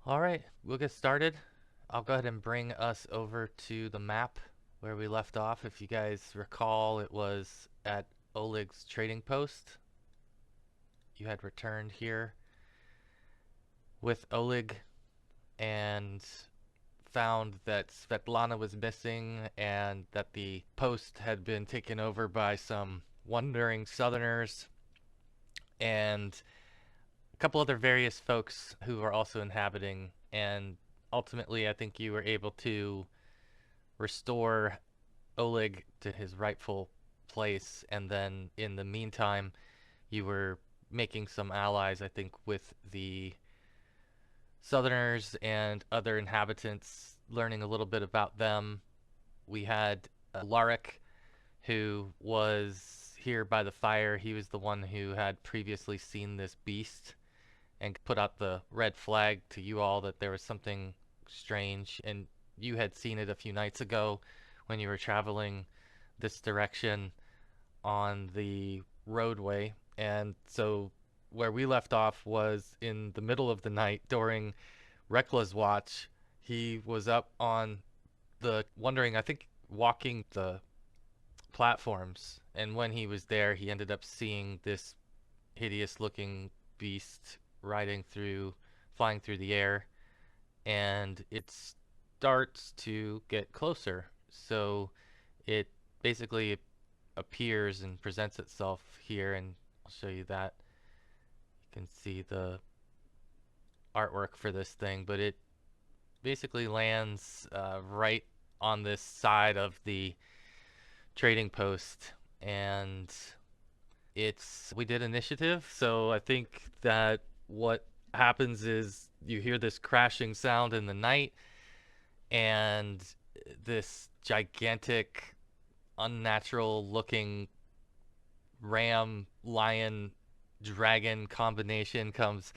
All right, we'll get started. I'll go ahead and bring us over to the map where we left off. If you guys recall, it was at Oleg's trading post. You had returned here with Oleg and found that Svetlana was missing and that the post had been taken over by some wandering southerners and a couple other various folks who were also inhabiting. And ultimately, I think you were able to restore Oleg to his rightful place, and then in the meantime, you were making some allies, I think, with the Southerners and other inhabitants, learning a little bit about them. We had Alaric, who was here by the fire. He was the one who had previously seen this beast and put out the red flag to you all that there was something strange, and you had seen it a few nights ago when you were traveling this direction on the roadway. And so where we left off was in the middle of the night during Reckla's watch. He was up on the wondering, I think, walking the platforms, and when he was there, he ended up seeing this hideous looking beast riding through, flying through the air, and it starts to get closer. So it basically appears and presents itself here, and I'll show you that. You can see the artwork for this thing, but it basically lands right on this side of the trading post, and we did initiative, so I think that what happens is you hear this crashing sound in the night, and this gigantic, unnatural looking ram, lion, dragon combination comes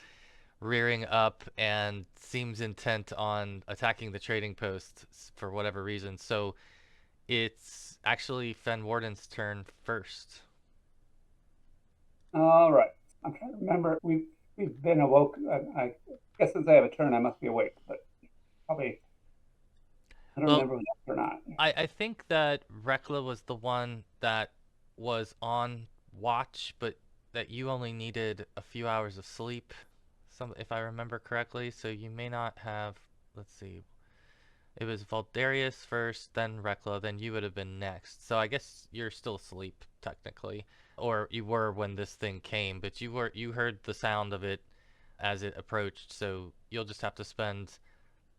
rearing up and seems intent on attacking the trading post for whatever reason. So it's actually Fenwarden's turn first. All right. I'm trying to remember. We've been awoke. I guess since I have a turn, I must be awake. But probably I don't Well, remember if that's or not. I think that Reckla was the one that was on watch, but that you only needed a few hours of sleep, some if I remember correctly. So you may not have. Let's see. It was Voldarious first, then Reckla, then you would have been next. So I guess you're still asleep technically, or you were when this thing came, but you heard the sound of it as it approached. So you'll just have to spend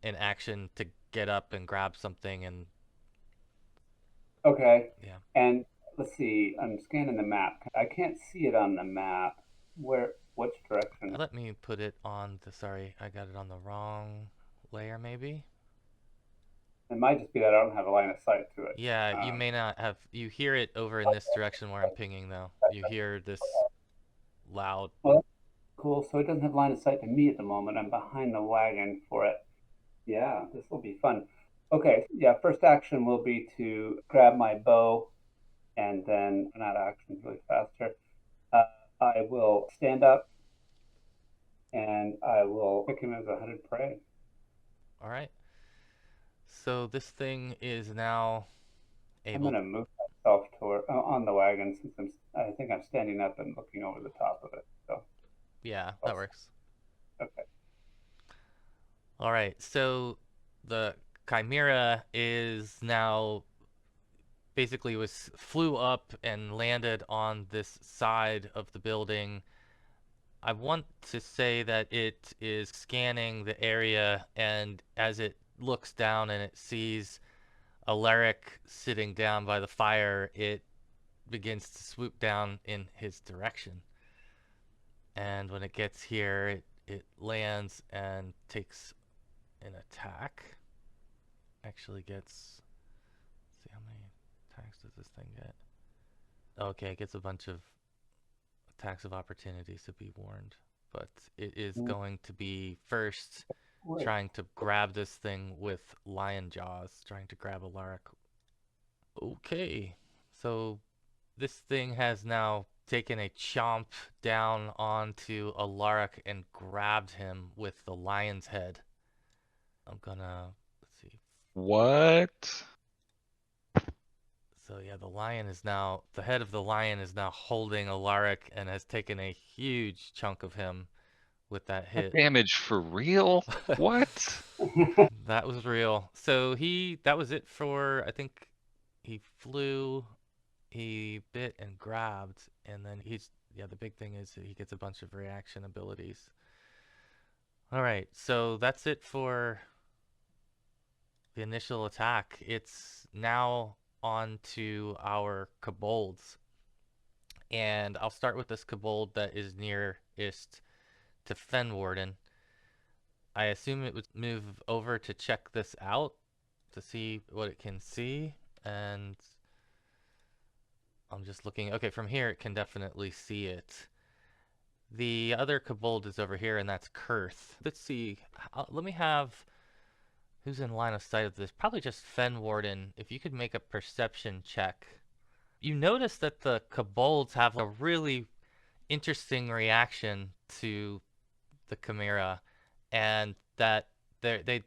an action to get up and grab something, and Okay. yeah. And let's see. I'm scanning the map. I can't see it on the map. Where? Which direction? Let me put it on the, sorry, I got it on the wrong layer maybe. It might just be that I don't have a line of sight to it. Yeah, you Um, may not have, you hear it over in this direction where I'm pinging though. You hear this loud. well, that's cool. So it doesn't have line of sight to me at the moment. I'm behind the wagon for it. Yeah, this will be fun. Okay. Yeah. First action will be to grab my bow, and then not actions really faster. Uh, I will stand up and I will pick him as a hunted prey. All right. So this thing is now I'm able, going to move myself toward on the wagon since I think I'm standing up and looking over the top of it. So, yeah, that works. okay. All right. So the Chimera is now basically was flew up and landed on this side of the building. I want to say that it is scanning the area, and as it looks down and it sees Alaric sitting down by the fire, it begins to swoop down in his direction. And when it gets here, it lands and takes an attack. Actually gets, let's see, how many attacks does this thing get? Okay, it gets a bunch of attacks of opportunity, so be warned. But it is Mm, going to be first great. trying to grab this thing with lion jaws, trying to grab Alaric. Okay, so this thing has now taken a chomp down onto Alaric and grabbed him with the lion's head. I'm gonna, let's see. What? So yeah, the head of the lion is now holding Alaric and has taken a huge chunk of him with that That hit. damage for real? What? That was real. So that was it for, I think he flew, he bit and grabbed, and then yeah, the big thing is that he gets a bunch of reaction abilities. All right, so that's it for the initial attack. It's now on to our kobolds. And I'll start with this kobold that is nearest to Fenwarden. I assume it would move over to check this out to see what it can see. And I'm just looking. Okay, from here it can definitely see it. The other kobold is over here, and that's Kurth. Let's see. Let me have who's in line of sight of this. Probably just Fenwarden. If you could make a perception check. You notice that the kobolds have a really interesting reaction to the Chimera, and that they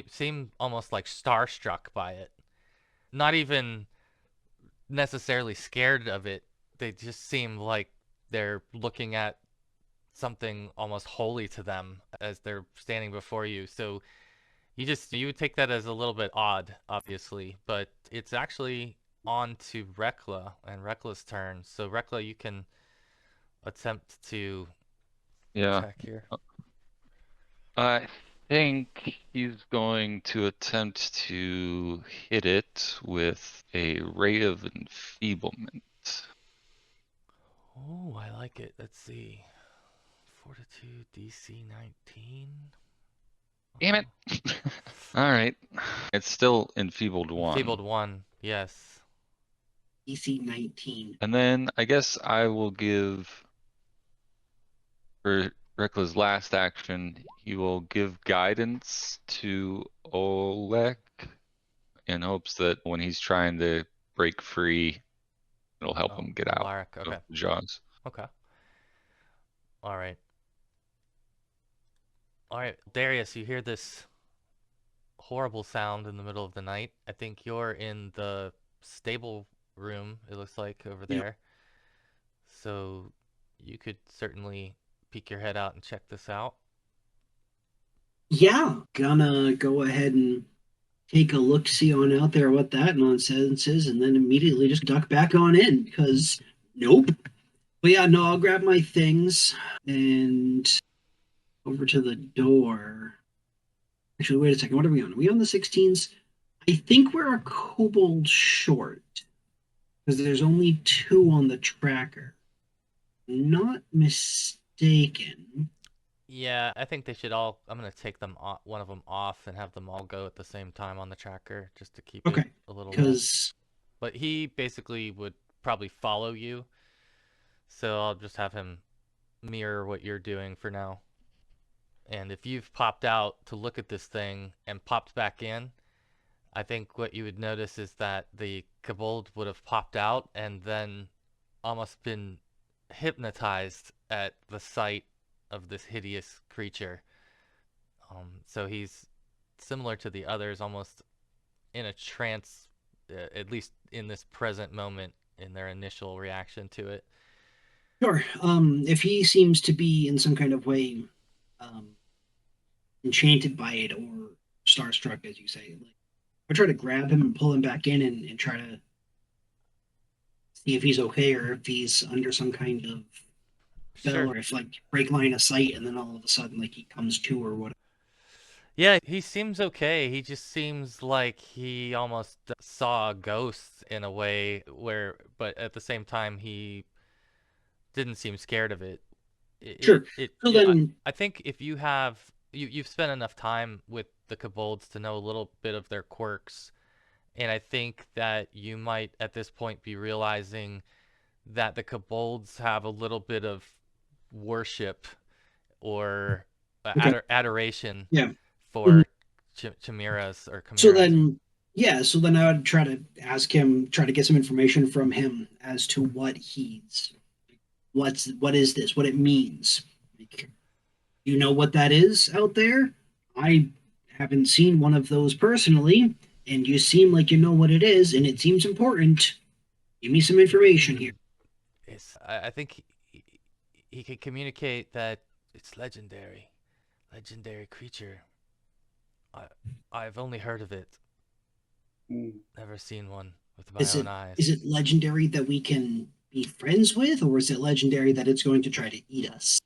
seem almost like starstruck by it. Not even necessarily scared of it. They just seem like they're looking at something almost holy to them as they're standing before you. So you would take that as a little bit odd, obviously, but it's actually on to Reckla and Reckla's turn. So Reckla, you can attempt to Yeah. attack here. I think he's going to attempt to hit it with a ray of enfeeblement. Oh, I like it. Let's see. Fortitude DC 19. Damn it! All right. It's still enfeebled Enfeebled one. 1. Yes. DC 19. And then I guess I will give, for Reckla's last action, he will give guidance to Oleg in hopes that when he's trying to break free, it'll help Oh, him get out Alaric. of Okay. the jaws. Okay. All right. All right. Darius, you hear this horrible sound in the middle of the night. I think you're in the stable room, it looks like, over Yep. there. So you could certainly peek your head out and check this out. Yeah, gonna go ahead and take a look, see on out there what that nonsense is, and then immediately just duck back on in because nope. But yeah, no, I'll grab my things and over to the door. Actually, wait a second. What are we on? Are we on the 16s? I think we're a kobold short because there's only 2 on the tracker. Not mistaken. Yeah, I think they should all. I'm gonna take them off, one of them off, and have them all go at the same time on the tracker, just to keep it Okay, a little less. because But he basically would probably follow you, so I'll just have him mirror what you're doing for now. And if you've popped out to look at this thing and popped back in, I think what you would notice is that the kobold would have popped out and then almost been hypnotized at the sight of this hideous creature. So he's similar to the others, almost in a trance, at least in this present moment, in their initial reaction to it. sure. If he seems to be in some kind of way um, enchanted by it or starstruck, as you say, like I try to grab him and pull him back in and try to see if he's okay or if he's under some kind of spell Sure. or if like break line of sight and then all of a sudden like he comes to or whatever. Yeah, he seems okay. He just seems like he almost saw a ghost in a way where, but at the same time, he didn't seem scared of it. Sure. So then, I think if you've spent enough time with the kobolds to know a little bit of their quirks, and I think that you might at this point be realizing that the kobolds have a little bit of worship or okay, adoration yeah. Mhm. for chimeras or So chimeras. then, yeah. So then I would try to ask him, try to get some information from him as to what is this, what it means. Like, you know what that is out there? I haven't seen one of those personally, and you seem like you know what it is, and it seems important. Give me some information here. I think he can communicate that it's legendary. Legendary creature. I, I've only heard of it. Never seen one with my Is own it eyes. is it legendary that we can be friends with, or is it legendary that it's going to try to eat us?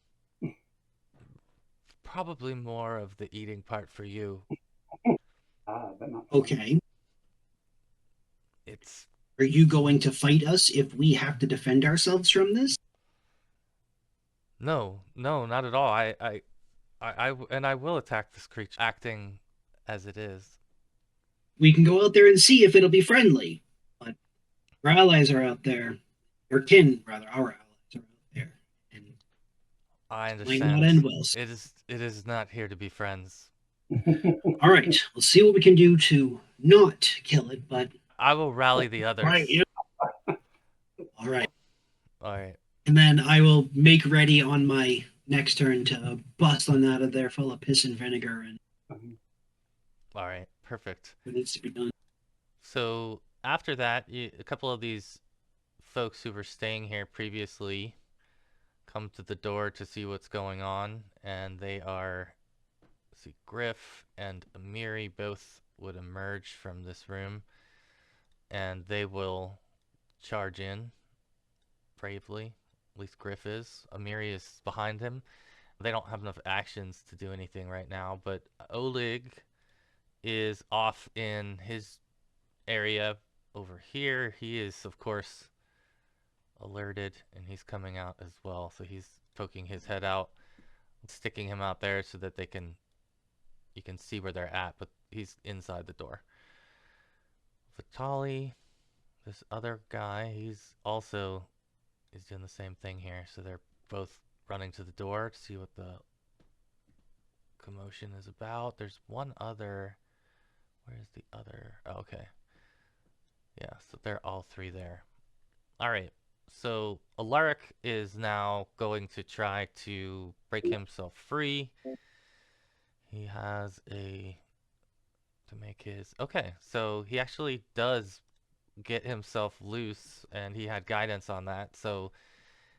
Probably more of the eating part for you. But not Okay. It's Are you going to fight us if we have to defend ourselves from this? no, not at all. I will attack this creature, acting as it is. We can go out there and see if it'll be friendly. But our allies are out there. Our kin, rather, our allies are out there. And I it might not understand. end well. It is not here to be friends. All right, we'll see what we can do to not kill it, but I will rally the others. all right. All right. And then I will make ready on my next turn to bust one out of there full of piss and vinegar and All right. Perfect. what needs to be done. So after that, a couple of these folks who were staying here previously come to the door to see what's going on, and they are, let's see, Griff and Amiri both would emerge from this room, and they will charge in bravely. At least Griff is. Amiri is behind him. They don't have enough actions to do anything right now, but Oleg is off in his area over here. He is, of course, alerted, and he's coming out as well. So he's poking his head out, sticking him out there so that you can see where they're at, but he's inside the door. Vitali, this other guy, he's doing the same thing here. So they're both running to the door to see what the commotion is about. There's one other. Where's the other? Oh, okay. Yeah, so they're all three there. All right. So Alaric is now going to try to break himself free. He has to make his... Okay, so he actually does get himself loose, and he had guidance on that. So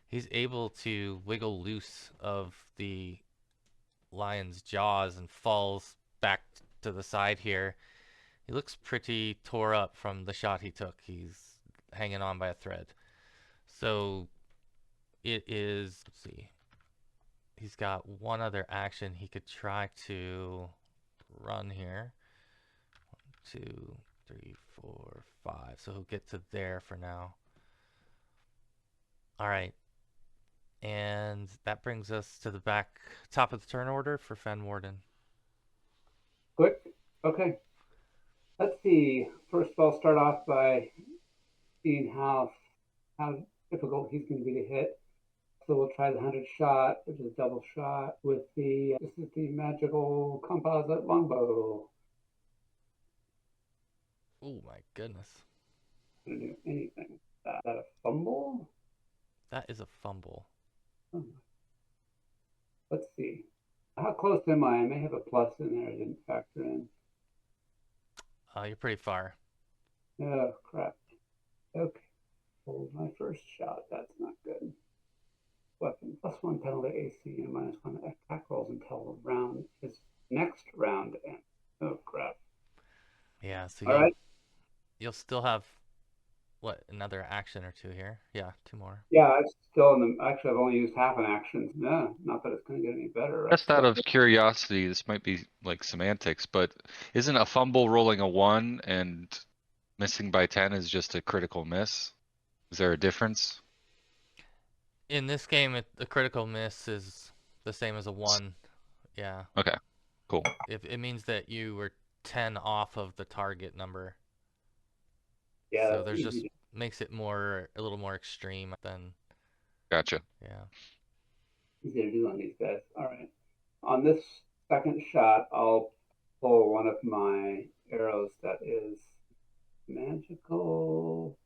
he's able to wiggle loose of the lion's jaws and falls back to the side here. He looks pretty tore up from the shot he took. He's hanging on by a thread. So it is, let's see, he's got one other action. He could try to run here. 1, 2, 3, 4, 5. So he'll get to there for now. All right. And that brings us to the top of the turn order for Fenwarden. Quick. Okay. Let's see. First of all, start off by seeing how difficult he's going to be to hit. So we'll try the 100 shot, which is double shot with this is the magical composite longbow. Oh my goodness. Gonna do anything. Is that a fumble? That is a fumble. Oh. Let's see. How close am I? I may have a plus in there I didn't factor in. You're pretty far. Oh, crap. Okay. Hold my first shot. That's not good. Weapon. +1 penalty AC and -1 attack rolls until his next round ends. Oh, crap. Yeah, so All right. you'll still have, what, another action or two here? Yeah, 2 more. Yeah, I'm still in the. Actually, I've only used half an action. No, not that it's going to get any better. Right? Just out of curiosity, this might be like semantics, but isn't a fumble rolling a 1 and missing by 10 is just a critical miss? Is there a difference? In this game, the critical miss is the same as a 1. Yeah. Okay, cool. It means that you were 10 off of the target number. Yeah. So there's just makes it a little more extreme than. Gotcha. Yeah. Easy to do on these guys. All right. On this second shot, I'll pull one of my arrows that is magical.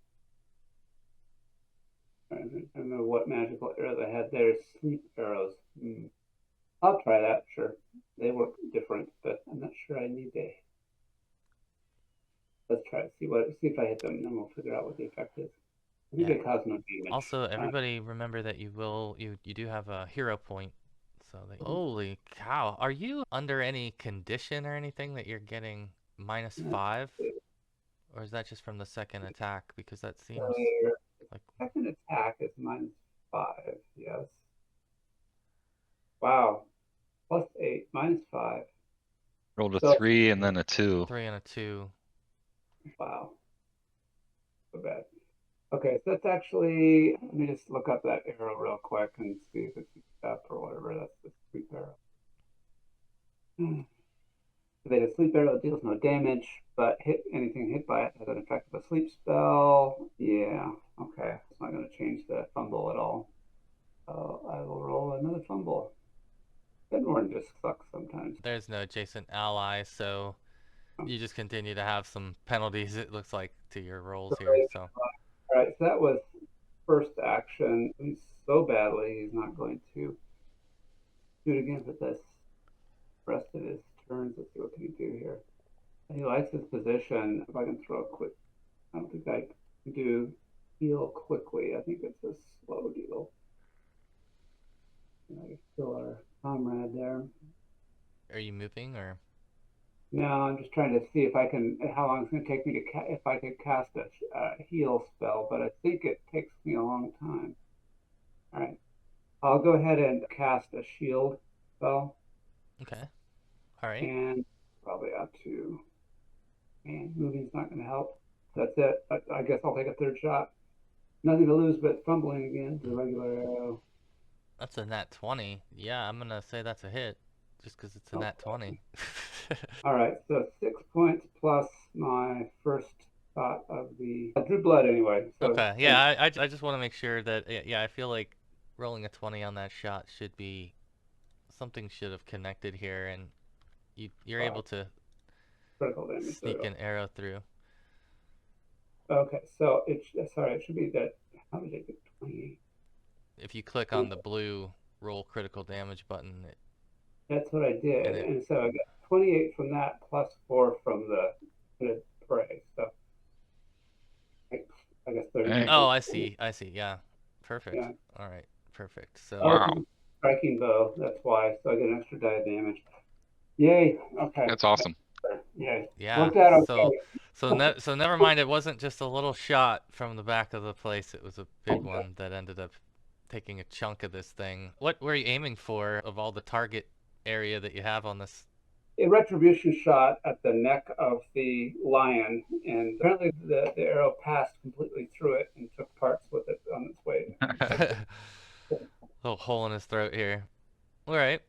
I don't remember what magical arrows I had there. Sleep arrows. I'll try that, sure. They work different, but I'm not sure I need to. Let's try to see if I hit them, and then we'll figure out what the effect is. I think Yeah. they cause no damage. Also, everybody remember that you do have a hero point. So holy cow, are you under any condition or anything that you're getting -5? Or is that just from the second attack? Because that seems like second attack is -5, yes. Wow. +8, -5. Rolled a So- 3 and then a 2. 3 and a 2. Wow. So bad. Okay, so that's actually, let me just look up that arrow real quick and see if it's up or whatever. That's the sleep arrow. The sleep arrow deals no damage, but anything hit by it has an effect of a sleep spell. Yeah, okay. It's not going to change the fumble at all. I will roll another fumble. Fenwarden just sucks sometimes. There's no adjacent ally, so you just continue to have some penalties, it looks like, to your rolls here. So All right, so that was first action. He's so badly, he's not going to do it again with this rest of his turns. Let's see what can he do here. He likes his position. If I can throw a quick, I don't think I can do heal quickly. I think it's a slow deal. I can kill our comrade there. are you moving or? No, I'm just trying to see if I can, how long it's going to take me to, if I could cast a heal spell, but I think it takes me a long time. All right. I'll go ahead and cast a shield spell. Okay. All right. And probably out to, man, moving's not going to help. That's it. I guess I'll take a third shot. Nothing to lose but fumbling again. The regular arrow. That's a nat 20. Yeah, I'm gonna say that's a hit, just because it's a nat 20. All right, so 6 points plus my first shot of the. I drew blood anyway. So Okay. Yeah, I just want to make sure that yeah, I feel like rolling a 20 on that shot should be something should have connected here, and you're able to critical damage. sneak an arrow through. Okay, so it should be that. How did I get 28? If you click on the blue roll critical damage button, That's what I did, And and so I got 28 from that plus 4 from the prey. So I guess 30. Dang. oh, I see. Yeah, perfect. Yeah. All right, perfect. So Wow. Striking bow. That's why. So I get an extra die of damage. Yay. Okay. That's awesome. Yay. yeah, Worked out okay. so never mind. It wasn't just a little shot from the back of the place. It was a big one that ended up taking a chunk of this thing. What were you aiming for of all the target area that you have on this? A retribution shot at the neck of the lion, and apparently the arrow passed completely through it and took parts with it on its way. Little hole in his throat here. All right.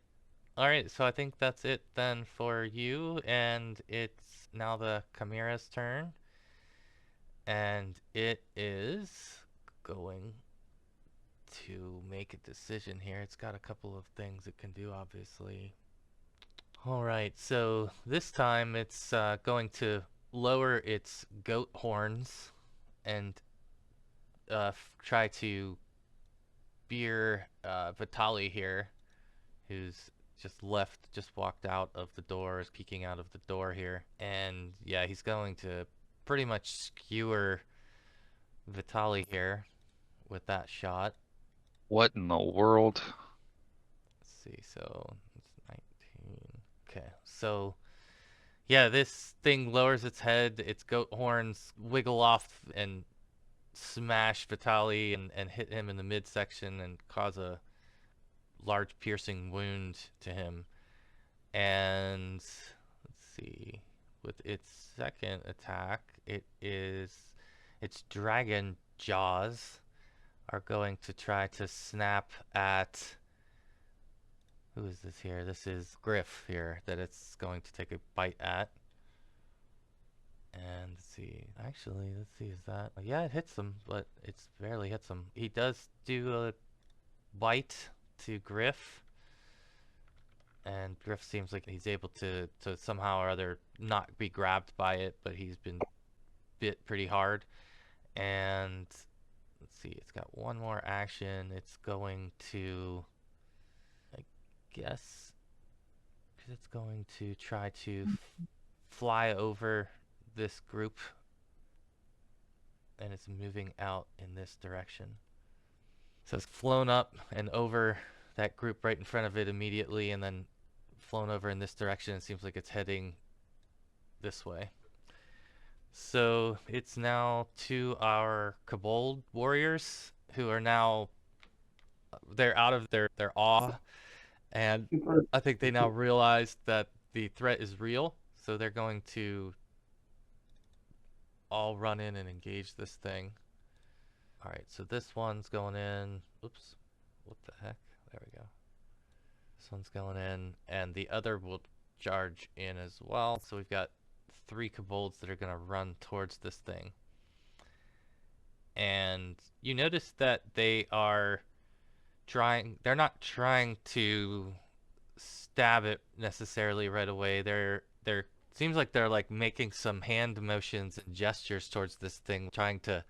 So I think that's it then for you, and it's now the Chimera's turn, and it is going to make a decision here. It's got a couple of things it can do, obviously. Alright, so this time it's going to lower its goat horns and try to spear Vitali here, who's just walked out of the door, is peeking out of the door here. And yeah, he's going to pretty much skewer Vitali here with that shot. What in the world? Let's see, so it's 19. Okay, so yeah, this thing lowers its head, its goat horns wiggle off and smash Vitali and hit him in the midsection and cause a large piercing wound to him. And let's see, with its second attack, its dragon jaws are going to try to snap at. Who is this here? This is Griff here that it's going to take a bite at. And let's see. Actually, let's see. Is that? Yeah, it hits him, but it's barely hits him. He does do a bite to Griff. And Griff seems like he's able to somehow or other not be grabbed by it, but he's been bit pretty hard. And let's see. It's got one more action. It's going to, I guess, It's going to try to fly over this group, and it's moving out in this direction. So it's flown up and over that group right in front of it immediately, and then flown over in this direction. It seems like it's heading this way. So it's now to our kobold warriors, who are now, they're out of their awe, and Super. I think they now realize that the threat is real, so they're going to all run in and engage this thing. Alright, so this one's going in. Oops. What the heck? There we go. This one's going in, and the other will charge in as well. So we've got 3 kobolds that are going to run towards this thing. And you notice that they're not trying to stab it necessarily right away. They're seems like they're like making some hand motions and gestures towards this thing, trying to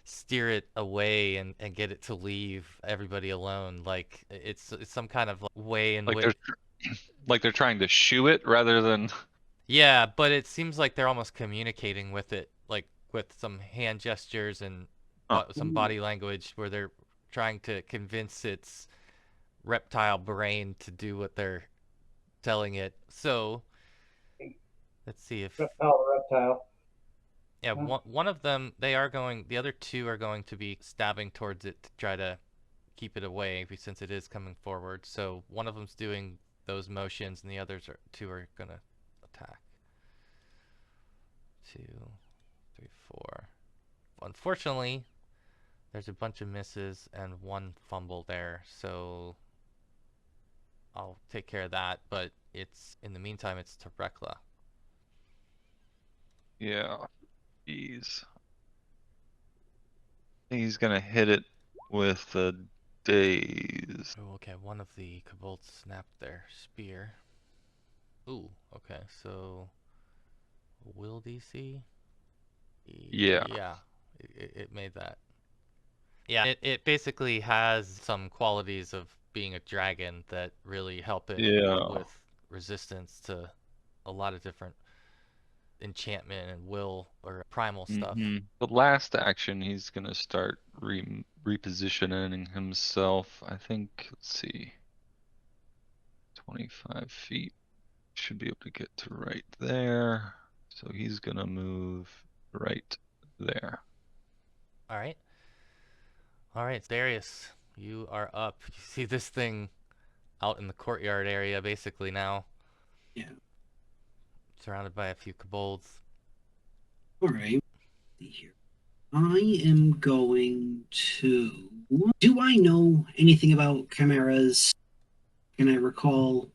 steer it away and get it to leave everybody alone. Like it's some kind of way in which they're trying to shoo it rather than. Yeah, but it seems like they're almost communicating with it, like with some hand gestures and some body language, where they're trying to convince its reptile brain to do what they're telling it. So let's see if Reptile. yeah, one of them, the other 2 are going to be stabbing towards it to try to keep it away, since it is coming forward. So one of them's doing those motions, and the others 2 are gonna attack. 2, 3, 4. Unfortunately, there's a bunch of misses and 1 fumble there, so I'll take care of that. But in the meantime, it's to Reckla. Yeah. He's gonna hit it with the daze. Oh, okay, one of the kobolds snapped their spear. Ooh, okay, so will DC? Yeah. Yeah, it made that. Yeah, it basically has some qualities of being a dragon that really help it with resistance to a lot of different enchantment and will or primal stuff. The last action, he's gonna start repositioning himself. I think, let's see, 25 feet. Should be able to get to right there. So he's gonna move right there. Alright. Alright, Darius, you are up. You see this thing out in the courtyard area basically now. Yeah. Surrounded by a few kobolds. Alright. Here. I am going to. Do I know anything about chimeras? Can I recall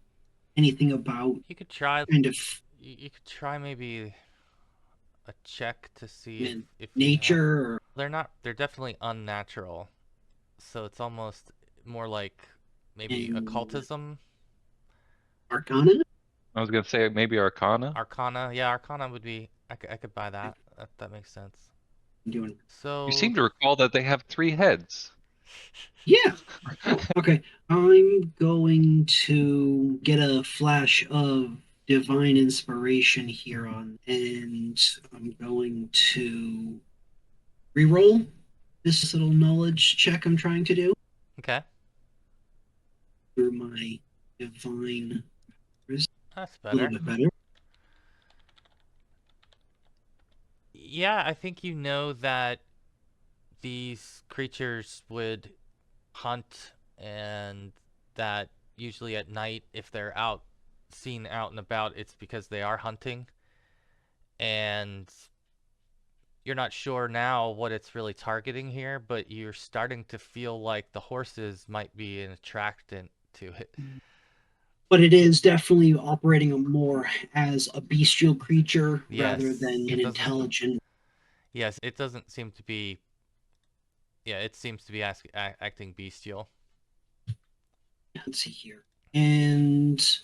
anything about You could try kind of you could try maybe a check to see if nature? they're definitely unnatural. So it's almost more like maybe occultism. Arcana? I was gonna say maybe Arcana. Arcana, yeah, Arcana would be. I could buy that. That makes sense. Doing. So You seem to recall that they have 3 heads. Yeah. Okay. I'm going to get a flash of divine inspiration here and I'm going to reroll this little knowledge check I'm trying to do. Okay. Through my divine. That's better. A little bit better. Yeah, I think you know that these creatures would hunt, and that usually at night, if they're seen out and about, it's because they are hunting. And you're not sure now what it's really targeting here, but you're starting to feel like the horses might be an attractant to it. But it is definitely operating more as a bestial creature rather than an intelligent. Yes, it doesn't seem to be. Yeah, it seems to be acting bestial. Let's see here. And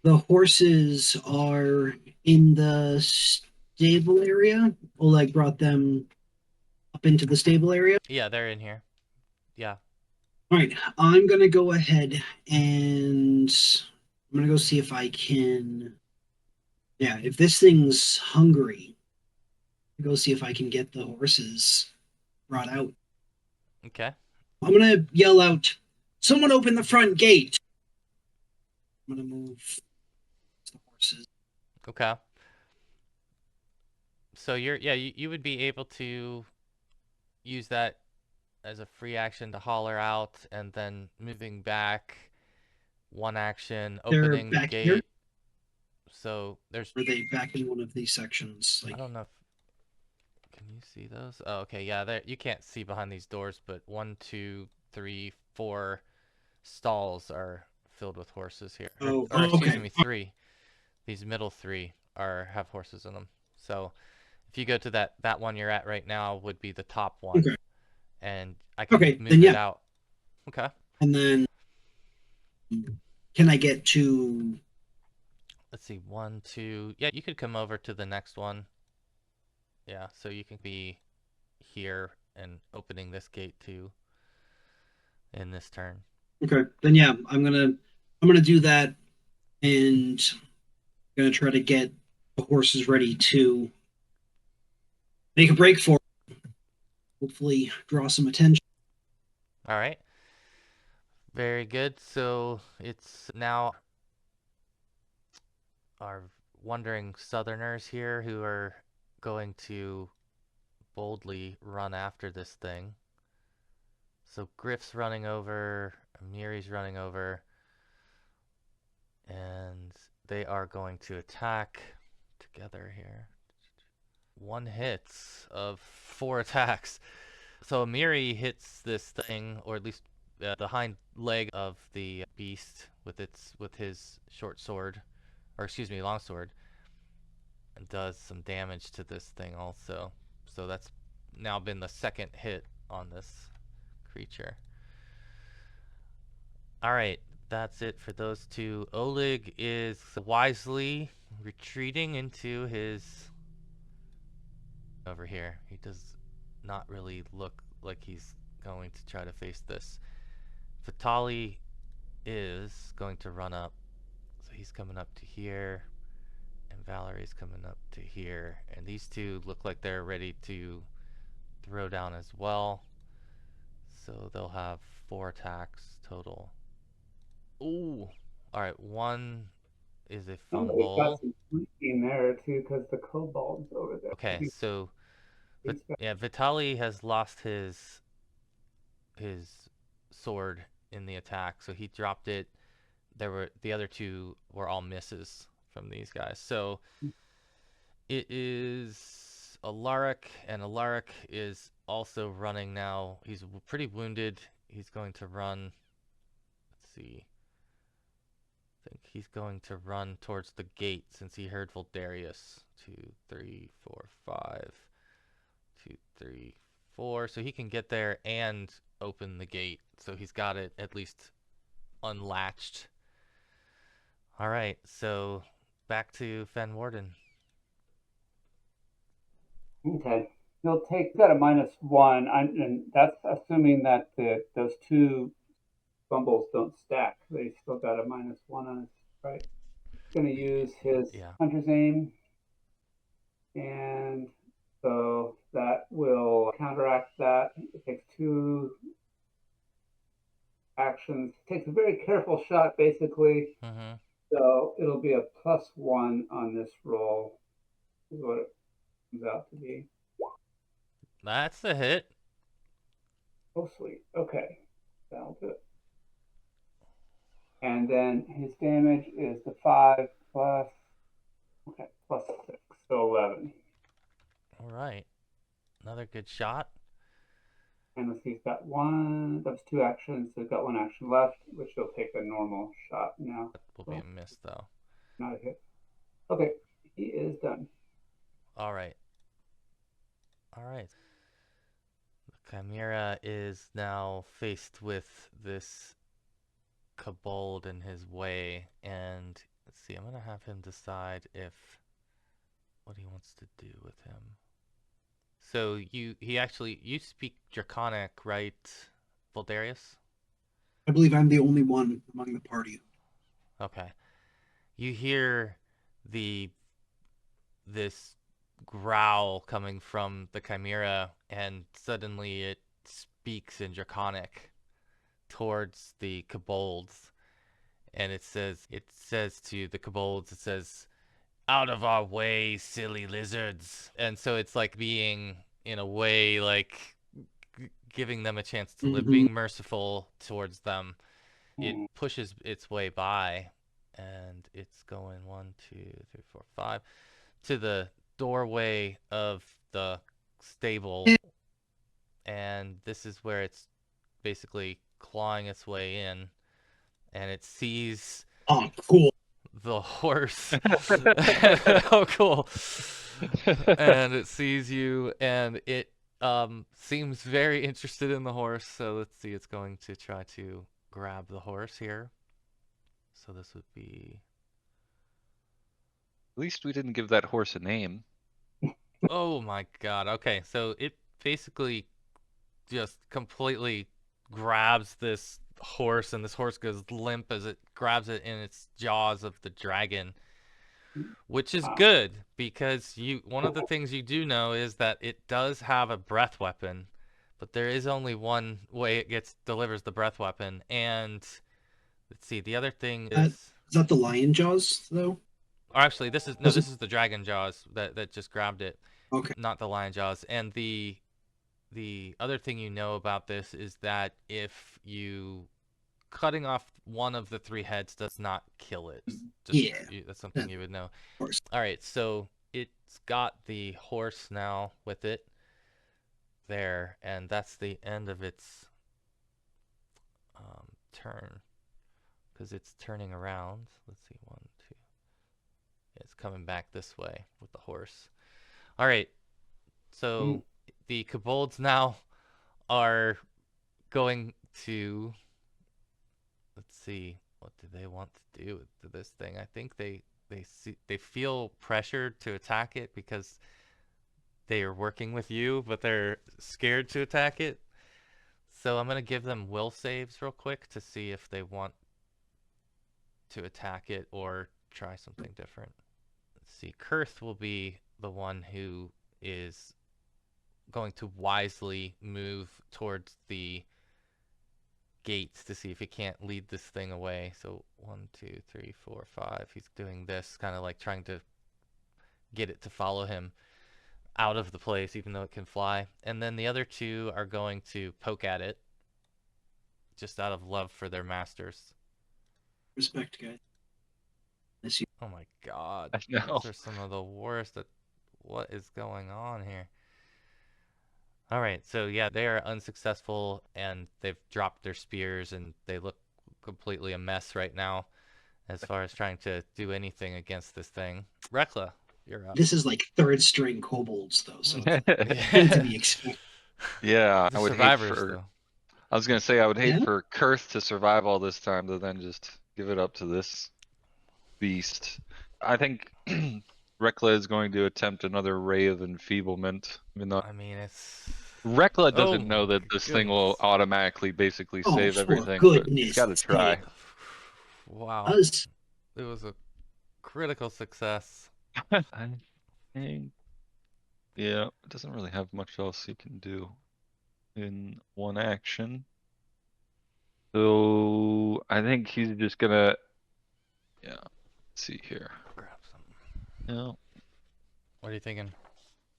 the horses are in the stable area. Oleg brought them up into the stable area. Yeah, they're in here. Yeah. All right, I'm going to go ahead and I'm gonna go see if I can. Yeah, if this thing's hungry, go see if I can get the horses brought out. Okay. I'm gonna yell out, "Someone open the front gate!" I'm gonna move the horses. Okay. So you would be able to use that as a free action to holler out, and then moving back, one action, They're opening the back here. gate. So there's, Are they back in one of these sections? I don't know if, can you see those? Oh, okay, yeah, there, you can't see behind these doors, but 1, 2, 3, 4 stalls are filled with horses here. Or excuse Okay. me, 3. These middle 3 have horses in them. So if you go to that one you're at right now would be the top one, Okay. and I can Okay. Then move it yeah. out. Okay. And then, can I get to? Let's see, 1, 2. Yeah, you could come over to the next one. Yeah, so you can be here and opening this gate too in this turn. Okay. Then yeah, I'm gonna do that, and gonna try to get the horses ready to make a break for it. Hopefully, draw some attention. All right. Very good. So it's now our wandering southerners here who are going to boldly run after this thing. So Griff's running over, Amiri's running over, and they are going to attack together here. 1 hits of 4 attacks. So Amiri hits this thing, or at least the hind leg of the beast with his short sword, or excuse me, long sword, and does some damage to this thing also. So that's now been the 2nd hit on this creature. All right, that's it for those 2. Oleg is wisely retreating into his over here. He does not really look like he's going to try to face this. Vitali is going to run up. So he's coming up to here, and Valerie's coming up to here. And these 2 look like they're ready to throw down as well. So they'll have 4 attacks total. Ooh. Alright, 1 is a Somebody's got fumble. some tweaking there too, because the kobold's over there. Okay, so He's got- yeah, Vitali has lost his sword in the attack, so he dropped it. The other 2 were all misses from these guys. So it is Alaric, and Alaric is also running now. He's pretty wounded. He's going to run. Let's see. I think he's going to run towards the gate since he heard Voldarious. 2, 3, 4, 5. 2, 3, 4. So he can get there and open the gate. So he's got it at least unlatched. All right, so back to Fenwarden. Okay. He'll take got a -1, and that's assuming that those 2 fumbles don't stack. They still got a -1 on his right. He's going to use his hunter's aim, and so that will counteract that. It takes 2 actions. Takes a very careful shot, basically. So it'll be a +1 on this roll, is what it comes out to be. That's a hit. Oh, sweet. Okay. That'll do it. And then his damage is the 5 plus, okay, +6, so 11. All right. Another good shot. And let's see, he's got 1, that's 2 actions, so he's got 1 action left, which he'll take a normal shot now. That will be a miss, though. Not a hit. Okay, he is done. All right. All right. The Chimera is now faced with this kobold in his way, and let's see, I'm going to have him decide what he wants to do with him. So you speak Draconic, right, Voldarious? I believe I'm the only one among the party. Okay. you hear this growl coming from the Chimera, and suddenly it speaks in Draconic towards the kobolds, and it says to the kobolds, it says, "Out of our way, silly lizards." And so it's like being, in a way, like giving them a chance to live, being merciful towards them. It pushes its way by, and it's going 1, 2, 3, 4, 5 to the doorway of the stable, and this is where it's basically clawing its way in, and it sees cool. the horse. Oh, cool. And it sees you, and it seems very interested in the horse. So let's see, it's going to try to grab the horse here. So this would be... At least we didn't give that horse a name. Oh my god. Okay, so it basically just completely grabs this horse, and this horse goes limp as it grabs it in its jaws of the dragon, which is good, because one of the things you do know is that it does have a breath weapon, but there is only one way it delivers the breath weapon. And let's see, the other thing is that the lion jaws though? Or actually, this is the dragon jaws that just grabbed it. Okay. Not the lion jaws. And the other thing you know about this is that if cutting off one of the 3 heads does not kill it. That's something you would know. Of course. All right, so it's got the horse now with it there, and that's the end of its turn, because it's turning around. Let's see, 1, 2. It's coming back this way with the horse. All right, so the kobolds now are going to, let's see, what do they want to do to this thing? I think they feel pressured to attack it because they are working with you, but they're scared to attack it. So I'm going to give them will saves real quick to see if they want to attack it or try something different. Let's see, Kurth will be the one who is going to wisely move towards the gates to see if he can't lead this thing away. So 1, 2, 3, 4, 5. He's doing this, kind of like trying to get it to follow him out of the place, even though it can fly. And then the other 2 are going to poke at it, just out of love for their masters. Respect, guys. Oh my god. I know. Those are some of the worst. What is going on here? All right, so yeah, they are unsuccessful, and they've dropped their spears, and they look completely a mess right now as far as trying to do anything against this thing. Reckla, you're up. This is like 3rd string kobolds, though, so it's to be expected. Yeah, The I would survivors, hate for. though. I was gonna say I would hate for Kurth to survive all this time to then just give it up to this beast. I think Reckla is going to attempt another ray of enfeeblement, even though I mean, it's... Reckla doesn't know that this thing will goodness. automatically basically save everything, for but he's got to try. Wow. It was a critical success. I think, yeah, it doesn't really have much else he can do in one action. So I think he's just gonna, yeah, let's see here. Grab some. No, What are you thinking?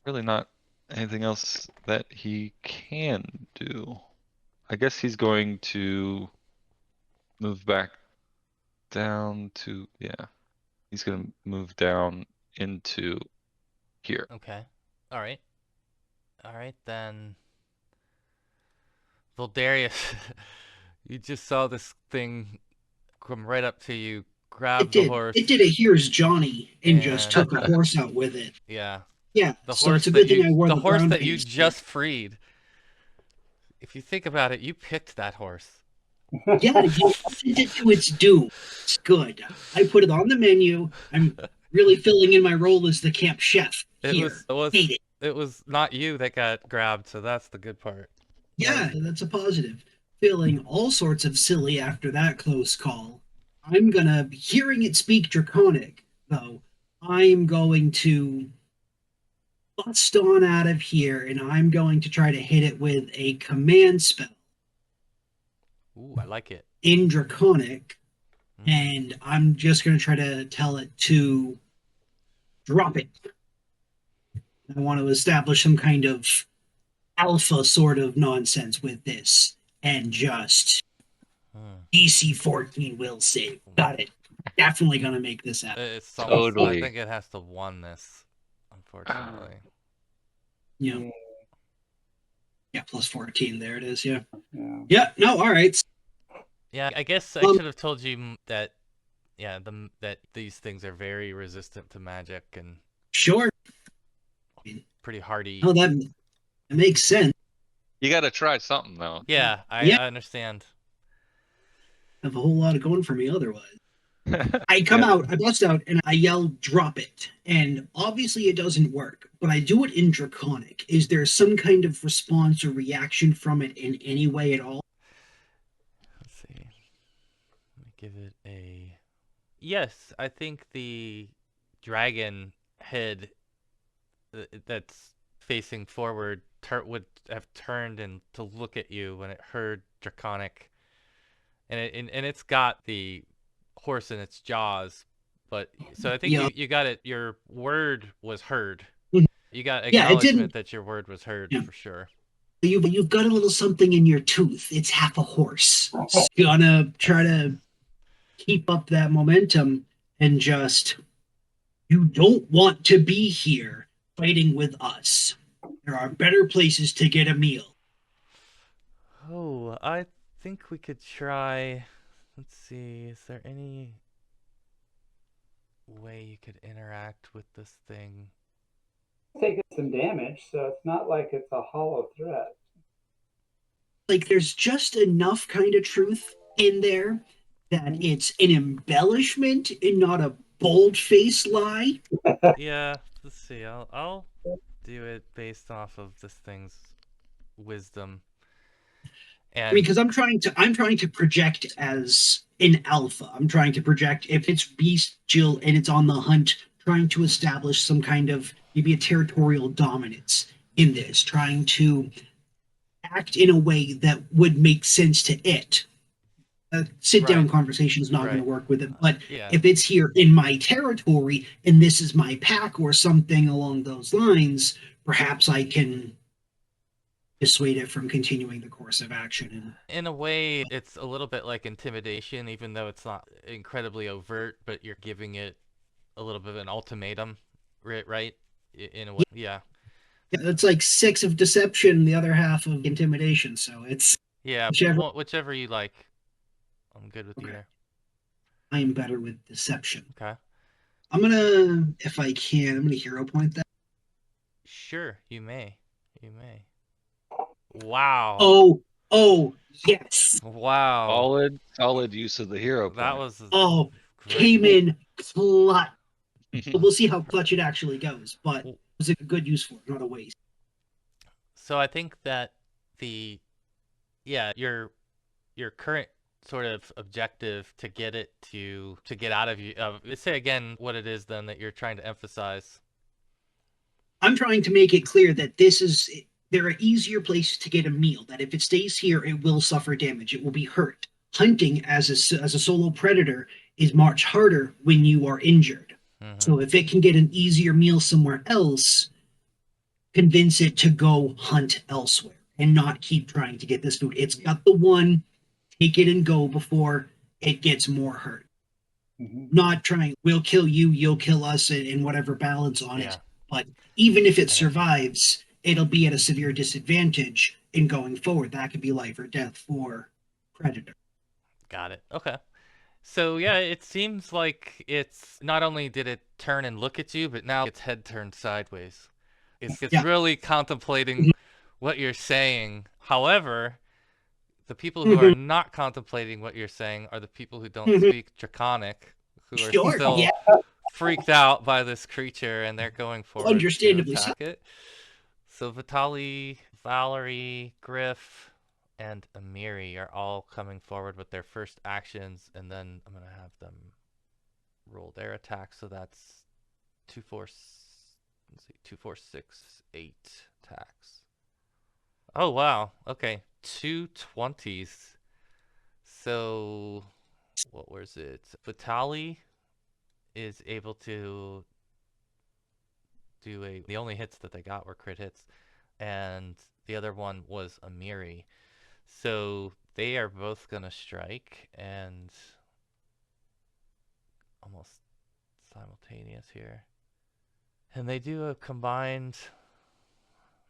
really not anything else that he can do. I guess he's going to move back down to, yeah, he's gonna move down into here. Okay. All right. All right, then. Voldarious, you just saw this thing come right up to you, grab the horse. It did a here's Johnny and just took a horse out with it. Yeah. Yeah, The so horse it's a good thing I wore the the horse brown that you paste. just freed. If you think about it, you picked that horse. Yeah, you sent it to its doom. It's good. I put it on the menu. I'm really filling in my role as the camp chef. Hate it. It was not you that got grabbed, so that's the good part. Yeah, that's a positive. Feeling all sorts of silly after that close call. I'm gonna, hearing it speak Draconic, though, I'm going to bust on out of here, and I'm going to try to hit it with a command spell Ooh, I like it. in Draconic, Mm. and I'm just going to try to tell it to drop it. I want to establish some kind of alpha sort of nonsense with this, and just DC 14 will save. Got it. Definitely going to make this happen. It's almost, I Totally. think it has to won this, unfortunately. Yeah. Yeah, plus 14. There it is. Yeah. Yeah. Yeah. No. All right. Yeah, I guess I should have told you that. Yeah, that these things are very resistant to magic and Sure. pretty hardy. Oh, that makes sense. You got to try something though. Yeah, I understand. I have a whole lot of going for me otherwise. I come out, I bust out, and I yell, drop it. And obviously it doesn't work, but I do it in Draconic. Is there some kind of response or reaction from it in any way at all? Let's see. Let me give it a... Yes, I think the dragon head that's facing forward would have turned and to look at you when it heard Draconic. And it's got the horse in its jaws, but so I think you got it. Your word was heard. You got acknowledgement that your word was heard for sure. You've got a little something in your tooth. It's half a horse. So gonna try to keep up that momentum and just, you don't want to be here fighting with us. There are better places to get a meal. Oh, I think we could try. Let's see. Is there any way you could interact with this thing? Taking some damage, so it's not like it's a hollow threat. Like, there's just enough kind of truth in there that it's an embellishment and not a bold-faced lie. Yeah, let's see. I'll do it based off of this thing's wisdom. And because I'm trying to project as an alpha. I'm trying to project, if it's bestial and it's on the hunt, trying to establish some kind of maybe a territorial dominance in this, trying to act in a way that would make sense to it. A sit-down conversation is not going to work with it, but if it's here in my territory and this is my pack or something along those lines, perhaps I can dissuade it from continuing the course of action. In a way, it's a little bit like intimidation, even though it's not incredibly overt, but you're giving it a little bit of an ultimatum, right? In a way, yeah. It's like 6 of deception, the other half of intimidation, so it's... Yeah, whichever you like. I'm good with either. I am better with deception. Okay. I'm gonna, if I can, I'm gonna hero point that. Sure, you may. You may. Wow. Oh, yes. Wow. Solid use of the hero point. That was great. Came in clutch. We'll see how clutch it actually goes, but it was a good use for it, not a waste. So I think that your current sort of objective to get it to get out of you, let's say again what it is then that you're trying to emphasize. I'm trying to make it clear that there are easier places to get a meal, that if it stays here, it will suffer damage, it will be hurt. Hunting as a solo predator is much harder when you are injured. So if it can get an easier meal somewhere else, convince it to go hunt elsewhere and not keep trying to get this food. It's got the one, take it and go before it gets more hurt. Not trying, we'll kill you, you'll kill us, and whatever balance on it. But even if it survives, it'll be at a severe disadvantage in going forward. That could be life or death for Predator. Got it. Okay. So yeah, it seems like it's not only did it turn and look at you, but now its head turned sideways. It's really contemplating what you're saying. However, the people who are not contemplating what you're saying are the people who don't speak Draconic, who are still freaked out by this creature, and they're going forward understandably to attack it. So Vitaly, Valerie, Griff, and Amiri are all coming forward with their first actions, and then I'm going to have them roll their attack. So that's 2, 4, let's see, 2, 4, 6, 8 attacks. Oh, wow. Okay. 2 20s. So, what was it? Vitali is able to do the only hits that they got were crit hits, and the other one was Amiri. So they are both gonna strike, and almost simultaneous here. And they do a combined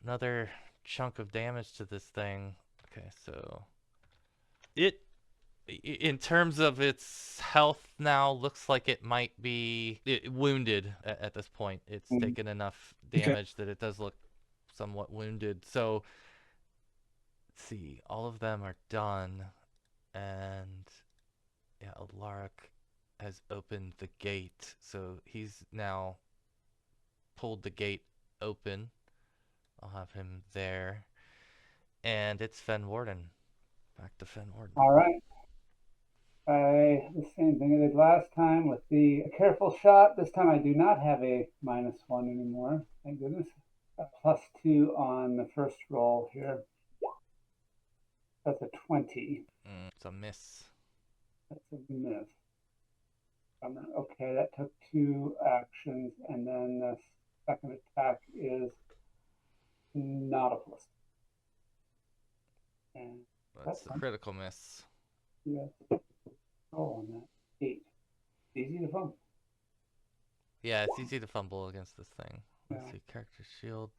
another chunk of damage to this thing. Okay, so it in terms of its health now looks like it might be wounded at this point. It's taken enough damage that it does look somewhat wounded. So let's see, all of them are done, and yeah, Alaric has opened the gate, so he's now pulled the gate open. I'll have him there, and it's Fenwarden. Back to Fenwarden. All right. The same thing I did last time with the careful shot. This time I do not have a -1 anymore. Thank goodness. A +2 on the first roll here. That's a 20. It's a miss. That's a miss. Okay, that took 2 actions, and then the second attack is not a plus. And That's a critical miss. yes. Oh, on that 8. Easy to fumble. Yeah, it's easy to fumble against this thing. Let's Yeah. see, character shield.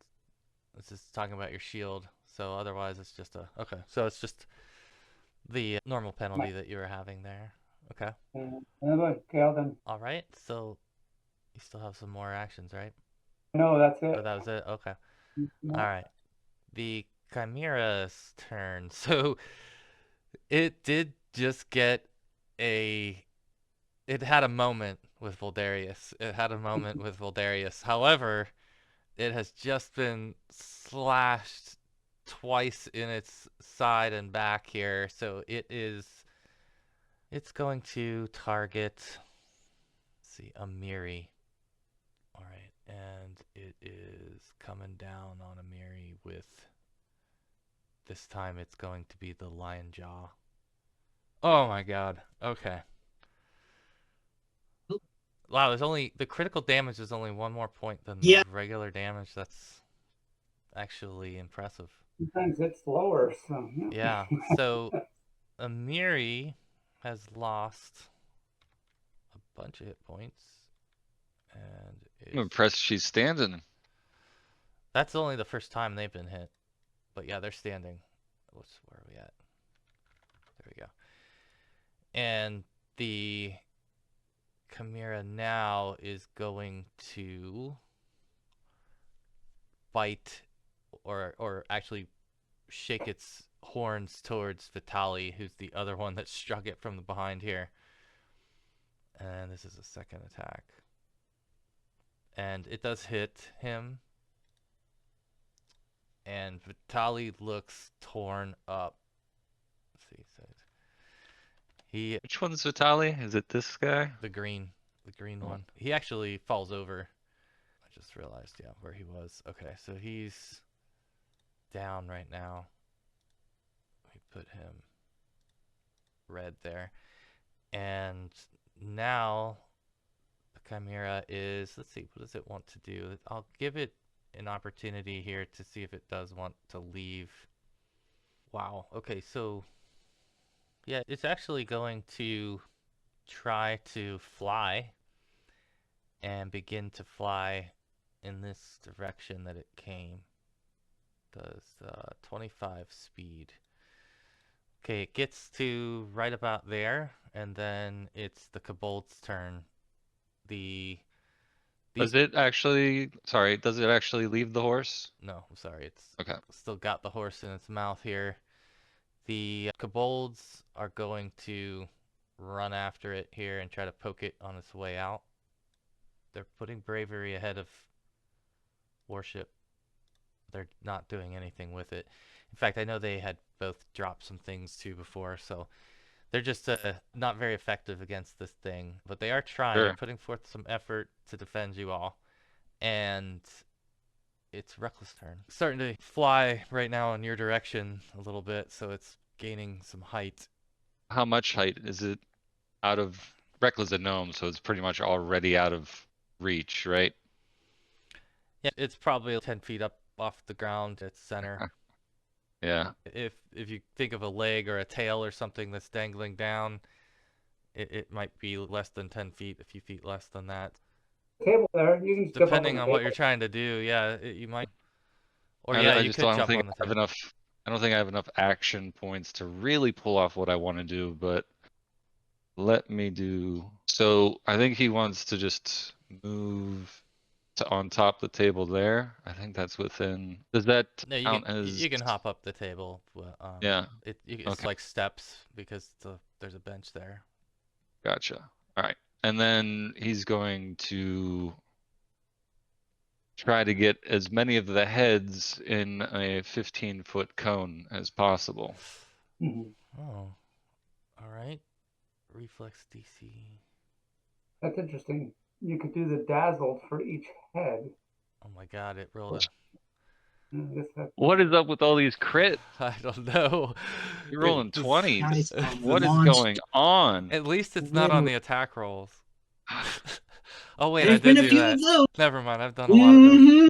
This is talking about your shield, so otherwise it's just a... Okay, so it's just the normal penalty that you were having there. Okay. Okay, then. All right, so you still have some more actions, right? No, that's it. Oh, that was it? Okay. All right. The Chimera's turn. So it did just get a... It had a moment with Voldarious. However, it has just been slashed twice in its side and back here. So it's going to target, let's see, Amiri. All right, and it is coming down on Amiri with, this time it's going to be the lion jaw. Oh my god. Okay. Wow, the critical damage is only 1 more point than the regular damage. That's actually impressive. Sometimes it's lower, so yeah. So Amiri has lost a bunch of hit points, and I'm impressed she's standing. That's only the first time they've been hit, but yeah, they're standing. Where are we at? There we go. And the Chimera now is going to bite, or actually shake its horns towards Vitali, who's the other one that struck it from the behind here. And this is a second attack. And it does hit him. And Vitali looks torn up. Let's see, so Which one's Vitali? Is it this guy? the green one. He actually falls over. I just realized, yeah, where he was. Okay, so he's down right now. We put him red there. And now the Chimera is, let's see, what does it want to do? I'll give it an opportunity here to see if it does want to leave. Wow. Okay, so yeah, it's actually going to try to fly and begin to fly in this direction that it came. Does 25 speed. Okay, it gets to right about there, and then it's the Kobold's turn. Does it actually leave the horse? No, I'm sorry. It's Okay. still got the horse in its mouth here. The Kobolds are going to run after it here and try to poke it on its way out. They're putting bravery ahead of worship. They're not doing anything with it. In fact, I know they had both dropped some things too before, so they're just not very effective against this thing. But they are trying. They're Sure. putting forth some effort to defend you all. And it's Reckless' turn. It's starting to fly right now in your direction a little bit, so it's gaining some height. How much height is it out of? Reckla's a gnome, so it's pretty much already out of reach, right? Yeah, it's probably 10 feet up off the ground at center. Yeah. If you think of a leg or a tail or something that's dangling down, it might be less than 10 feet, a few feet less than that. Table there. You can just jump up on Depending the on what table. you're trying to do, yeah, you might. Or I, yeah, I you just could don't jump think on the I have table. enough. I don't think I have enough action points to really pull off what I want to do, but let me do. So I think he wants to just move to on top of the table there. I think that's within. Does that No, count as? you can hop up the table. Yeah. It's Okay. like steps because there's a bench there. Gotcha. All right. And then he's going to try to get as many of the heads in a 15-foot cone as possible. Mhm. Oh, all right. Reflex DC. That's interesting. You could do the dazzled for each head. Oh my God, it rolled a. I guess that's What is up with all these crits? I don't know. You're rolling This- 20s. Guys, a What is monster. going on? At least it's not on the attack rolls. Oh wait, I There's did been a do few that. of those. Never mind, I've done a lot of those. Mhm.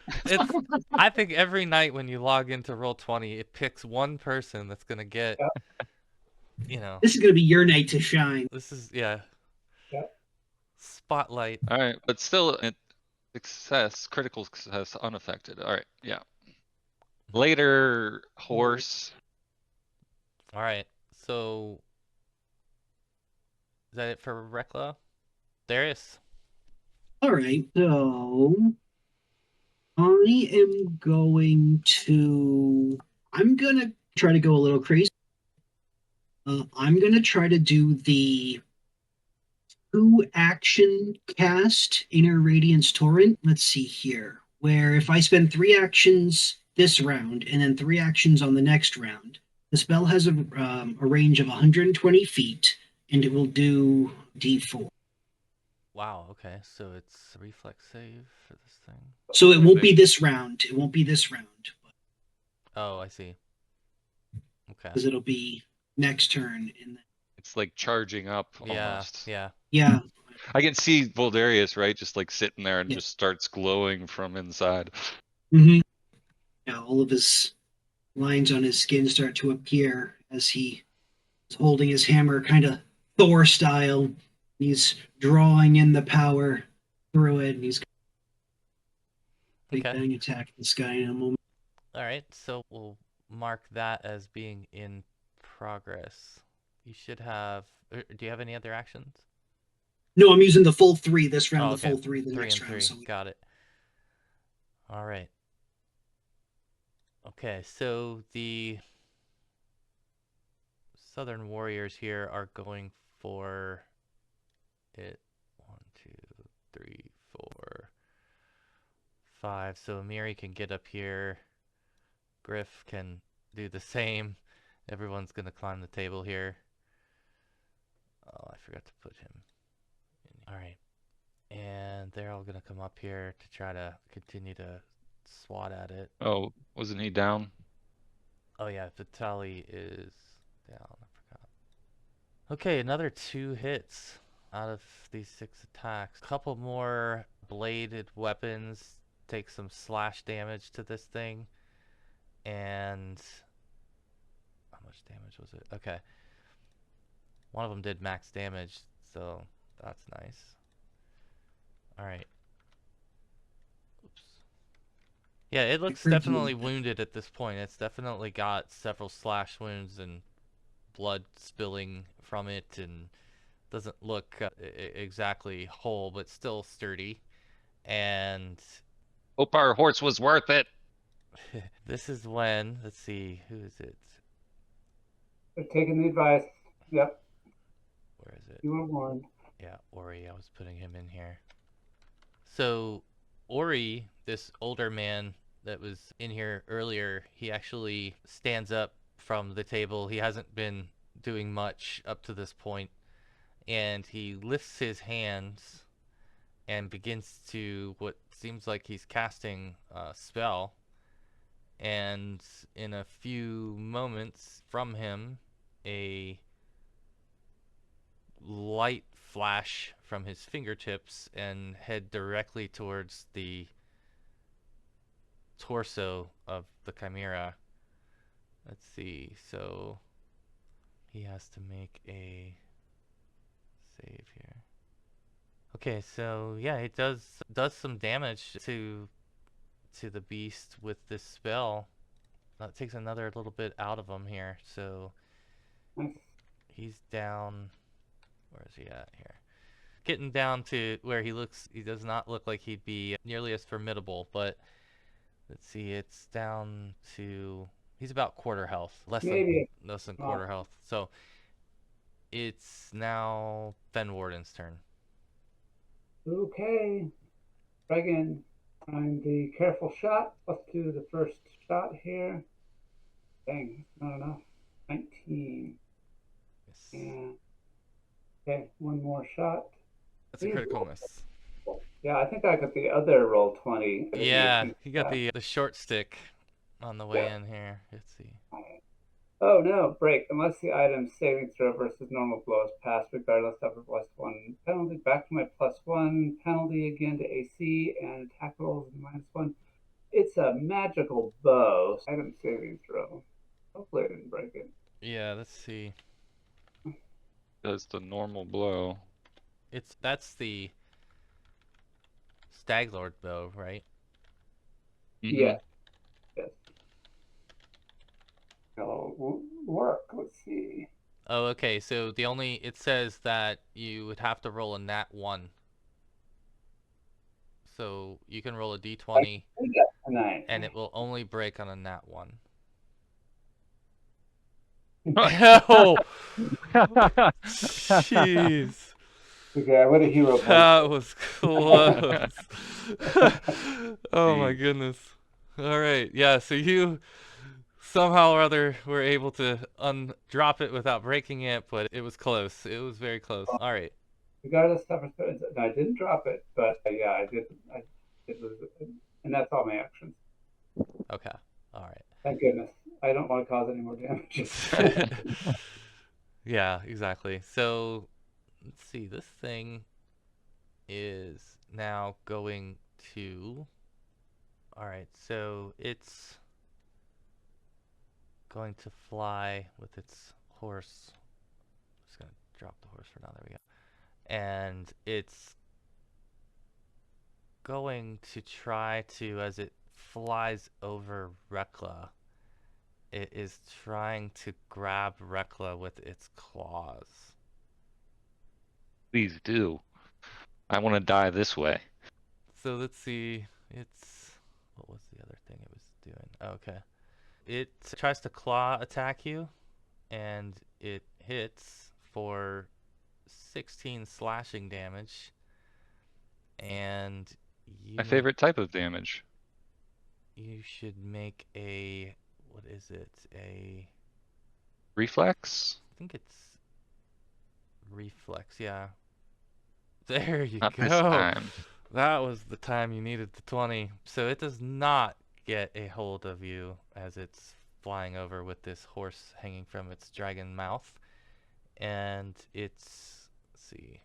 It's. I think every night when you log into Roll20, it picks one person that's gonna get. Yeah. You know, This is gonna be your night to shine. this is yeah. Yeah. Spotlight. All right, but still, success, critical success, unaffected. All right, yeah. Later, horse. All right. So is that it for Reckla? Darius. All right, so I am going to. I'm gonna try to go a little crazy. I'm gonna try to do the 2-action cast Inner Radiance Torrent. Let's see here, where if I spend 3 actions this round and then 3 actions on the next round, the spell has a range of 120 feet and it will do D4. Wow. Okay. So it's a reflex save for this thing. So it won't be this round. It won't be this round. Oh, I see. Okay. Because it'll be next turn. And It's like charging up Yeah. almost. Yeah. yeah, I can see Voldarious, right? Just like sitting there and Yeah. just starts glowing from inside. mm-hmm. Yeah, all of his lines on his skin start to appear as he is holding his hammer, kind of Thor style. He's drawing in the power through it, and he's big Okay. bang attack this guy in a moment. All right. So we'll mark that as being in progress. You should have. Do you have any other actions? No, I'm using the full 3 this round, Oh, the okay. full 3 the 3 next and round. 3. So Got it. All right. Okay. So the Southern Warriors here are going for it. 1, 2, 3, 4, 5. So Amiri can get up here. Griff can do the same. Everyone's gonna climb the table here. Oh, I forgot to put him in. All right. And they're all gonna come up here to try to continue to swat at it. Oh, wasn't he down? Oh yeah, Vitali is down. I forgot. Okay, another 2 hits out of these 6 attacks. Couple more bladed weapons take some slash damage to this thing. And how much damage was it? Okay. One of them did max damage, so that's nice. Alright. Oops. Yeah, it looks definitely wounded at this point. It's definitely got several slash wounds and blood spilling from it, and doesn't look exactly whole, but still sturdy. And Hope our horse was worth it. this is when, let's see, who is it? They're taking the advice. Yep. Where is it? You were warned. Yeah, Ori, I was putting him in here. So, Ori, this older man, that was in here earlier, he actually stands up from the table. He hasn't been doing much up to this point, and he lifts his hands and begins to what seems like he's casting a spell. And in a few moments from him, a light flash from his fingertips and head directly towards the torso of the Chimera. Let's see, so he has to make a save here. Okay, so yeah, it does some damage to the beast with this spell. That takes another little bit out of him here, so he's down. Where is he at here? Getting down to where he does not look like he'd be nearly as formidable, but let's see, it's down to, he's about quarter health, less than quarter health. So it's now Fenwarden's turn. Okay, Dragon, I'm the careful shot. Let's do the first shot here. Dang, not enough. 19. Yes. And okay, one more shot. That's a critical miss. Yeah, I think I got the other roll 20. Yeah, you got the short stick on the way in here. Let's see. Oh no, break. Unless the item's saving throw versus normal blow is passed, regardless of a +1 penalty. Back to my +1 penalty again to AC, and attack rolls -1. It's a magical bow. Item saving throw. Hopefully I didn't break it. Yeah, let's see. Does the normal blow. That's the Staglord bow, right? Yeah. Yes. It'll work. Let's see. Oh, okay. So it says that you would have to roll a nat 1. So you can roll a d20, and it will only break on a nat 1. Oh, jeez. Okay, what a hero point. That was close. Oh my goodness. All right. Yeah, so you somehow or other were able to undrop it without breaking it, but it was close. It was very close. All right. Regardless of I didn't drop it, but yeah, I did. It was, and that's all my actions. Okay. All right. Thank goodness. I don't want to cause any more damage. Yeah, exactly. So let's see. This thing is now going to. All right. So it's going to fly with its horse. I'm just gonna drop the horse for now. There we go. And it's going to try to, as it flies over Reckla, it is trying to grab Reckla with its claws. Please do. I want to die this way. So let's see. What was the other thing it was doing? Okay. It tries to claw attack you, and it hits for 16 slashing damage. And My favorite type of damage. You should make a, what is it? A reflex? I think it's reflex, yeah. There you Not go. this time. That was the time you needed the 20. So it does not get a hold of you as it's flying over with this horse hanging from its dragon mouth. And it's, let's see,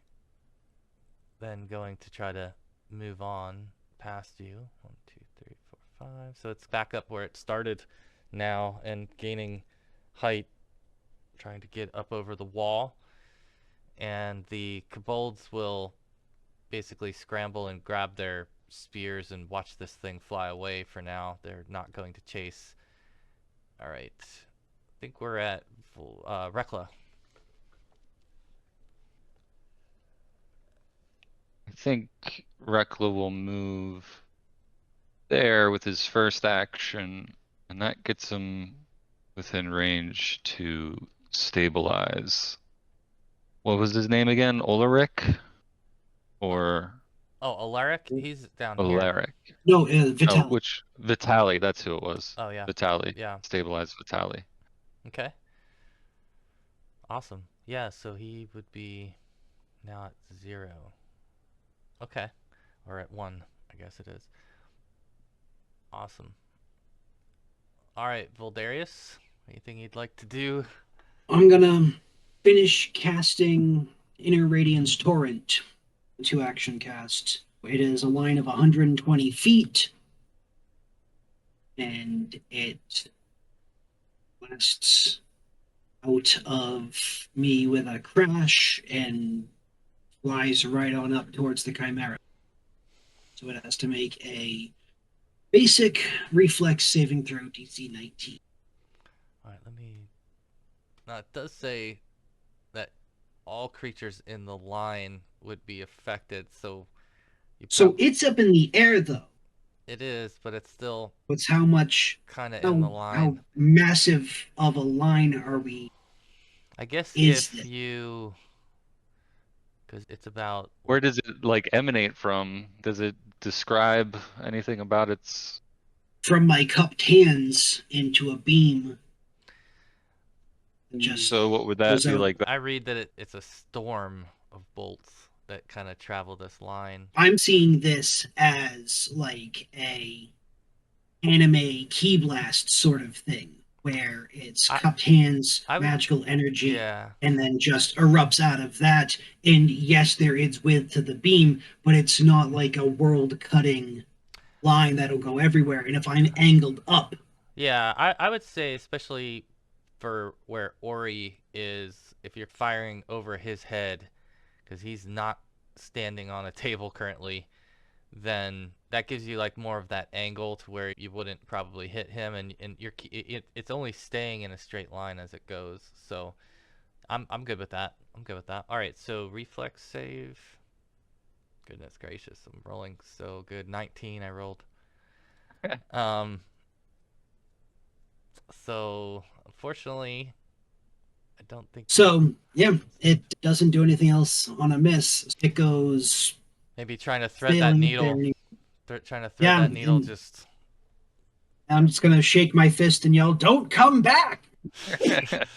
then going to try to move on past you. 1, 2, 3, 4, 5. So it's back up where it started now and gaining height, trying to get up over the wall. And the kobolds will basically scramble and grab their spears and watch this thing fly away for now. They're not going to chase. All right. I think we're at Reckla. I think Reckla will move there with his first action, and that gets him within range to stabilize. What was his name again? Alaric? Or Oh, Alaric, he's down here. Alaric. No, Oh, Vital. which Vitali? That's who it was. Oh yeah, Vitali. yeah. Stabilized Vitali. Okay. Awesome. Yeah, so he would be now at 0. Okay. Or at 1, I guess it is. Awesome. Alright, Voldarious, anything you'd like to do? I'm gonna finish casting Inner Radiance Torrent, 2-action cast. It is a line of 120 feet, and it blasts out of me with a crash and flies right on up towards the Chimera. So it has to make a basic reflex saving throw, DC 19. Alright, let me... Now, it does say that all creatures in the line would be affected, so... So it's up in the air, though. It is, but it's still It's how much, kind of in the line. how massive of a line are we? I guess Is if it? you... Because it's about... Where does it like emanate from? Does it describe anything about its? From my cupped hands into a beam. Just So what would that goes be out. like? I read that it's a storm of bolts that kind of travel this line. I'm seeing this as like a anime key blast sort of thing, where it's cupped hands, magical energy, Yeah. and then just erupts out of that. And yes, there is width to the beam, but it's not like a world-cutting line that'll go everywhere. And if I'm angled up, Yeah, I would say especially for where Ori is, if you're firing over his head, because he's not standing on a table currently, then that gives you like more of that angle to where you wouldn't probably hit him, and it's only staying in a straight line as it goes. So I'm good with that. I'm good with that. All right, so reflex save. Goodness gracious, I'm rolling so good. 19 I rolled. So unfortunately, I don't think. So yeah, it doesn't do anything else on a miss. It goes Maybe trying to thread that needle. Trying to thread that needle. Just. I'm just gonna shake my fist and yell, "Don't come back!" It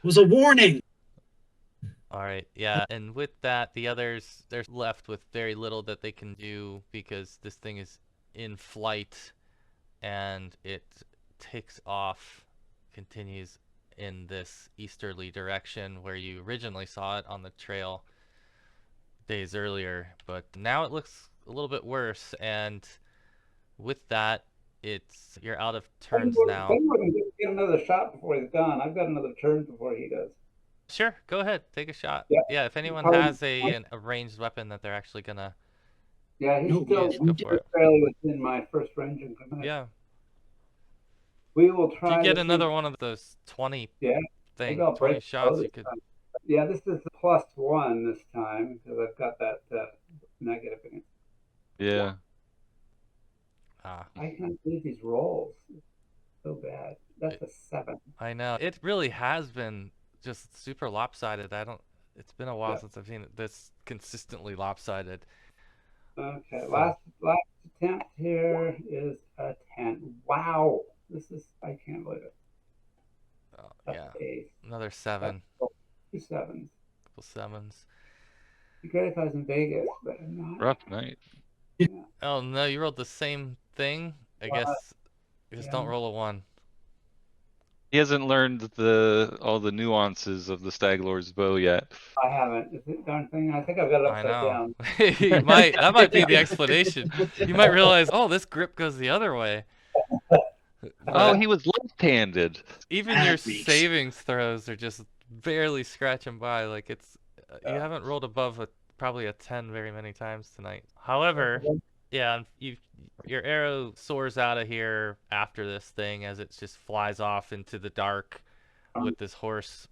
was a warning. All right, yeah, and with that, the others, they're left with very little that they can do because this thing is in flight, and it takes off, continues in this easterly direction where you originally saw it on the trail days earlier, but now it looks a little bit worse, and with that, you're out of turns now. Fenwarden get another shot before he's gone. I've got another turn before he does. Sure, go ahead, take a shot. Yeah, if anyone has a ranged weapon that they're actually gonna. Yeah, he's still fairly within my first range increment. Yeah. We will try. If you get another one of those 20 thing, 20 shots, you could. Yeah, this is the +1 this time because I've got that negative in it. Yeah. I can't believe these rolls. It's so bad. That's a 7. I know. It really has been just super lopsided. It's been a while since I've seen it this consistently lopsided. Okay, last attempt here is a 10. Wow. I can't believe it. Oh, yeah. Another 7. 2 sevens. Couple 7s. It'd be great if I was in Vegas, but I'm not. Rough night. Yeah. Oh no, you rolled the same thing? I guess just don't roll a 1. He hasn't learned all the nuances of the Stag Lord's bow yet. I haven't. Is it darn thing? I think I've got it upside down. You might. That might be the explanation. You might realize, oh, this grip goes the other way. Oh, he was left-handed. Even your savings throws are just barely scratching by. Like you haven't rolled above probably a 10 very many times tonight. However, yeah, your arrow soars out of here after this thing as it just flies off into the dark with this horse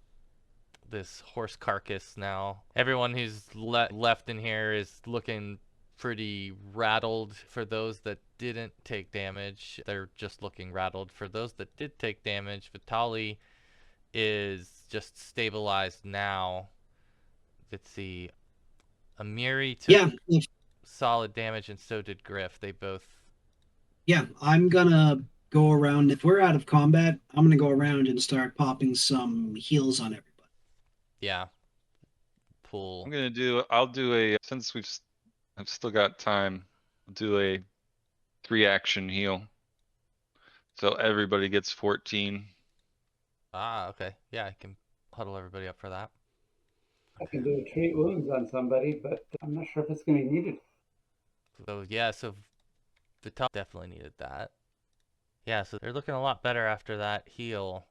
carcass now. Everyone who's left in here is looking pretty rattled. For those that didn't take damage, they're just looking rattled. For those that did take damage, Vitali is just stabilized now. Let's see. Amiri took solid damage, and so did Griff. They both. Yeah, I'm gonna go around. If we're out of combat, I'm gonna go around and start popping some heals on everybody. Yeah. Pull. I'm gonna do. I'll do a since I've still got time. I'll do a 3-action heal. So everybody gets 14. Ah, okay. Yeah, I can huddle everybody up for that. I can do a treat wounds on somebody, but I'm not sure if it's going to be needed. So yeah, so Vital definitely needed that. Yeah, so they're looking a lot better after that heal.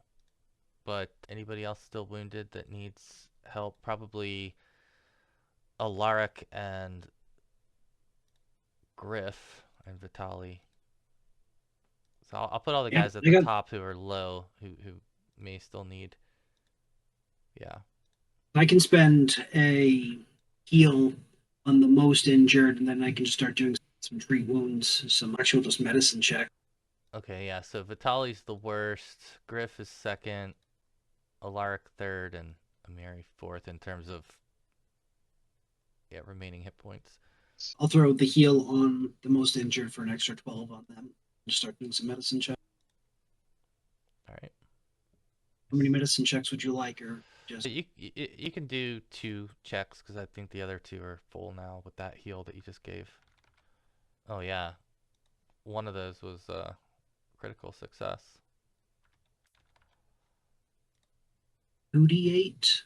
But anybody else still wounded that needs help? Probably Alaric and Griff and Vitali. So I'll put all the Yeah, guys at I the got. top who are low, who may still need. Yeah. I can spend a heal on the most injured, and then I can just start doing some treat wounds, some actual just medicine check. Okay, yeah, so Vitali's the worst, Griff is second, Alaric third, and Amiri fourth in terms of remaining hit points. I'll throw the heal on the most injured for an extra 12 on them. Just start doing some medicine checks. All right. How many medicine checks would you like, or just? You can do 2 checks because I think the other 2 are full now with that heal that you just gave. Oh yeah, one of those was critical success. 2d8?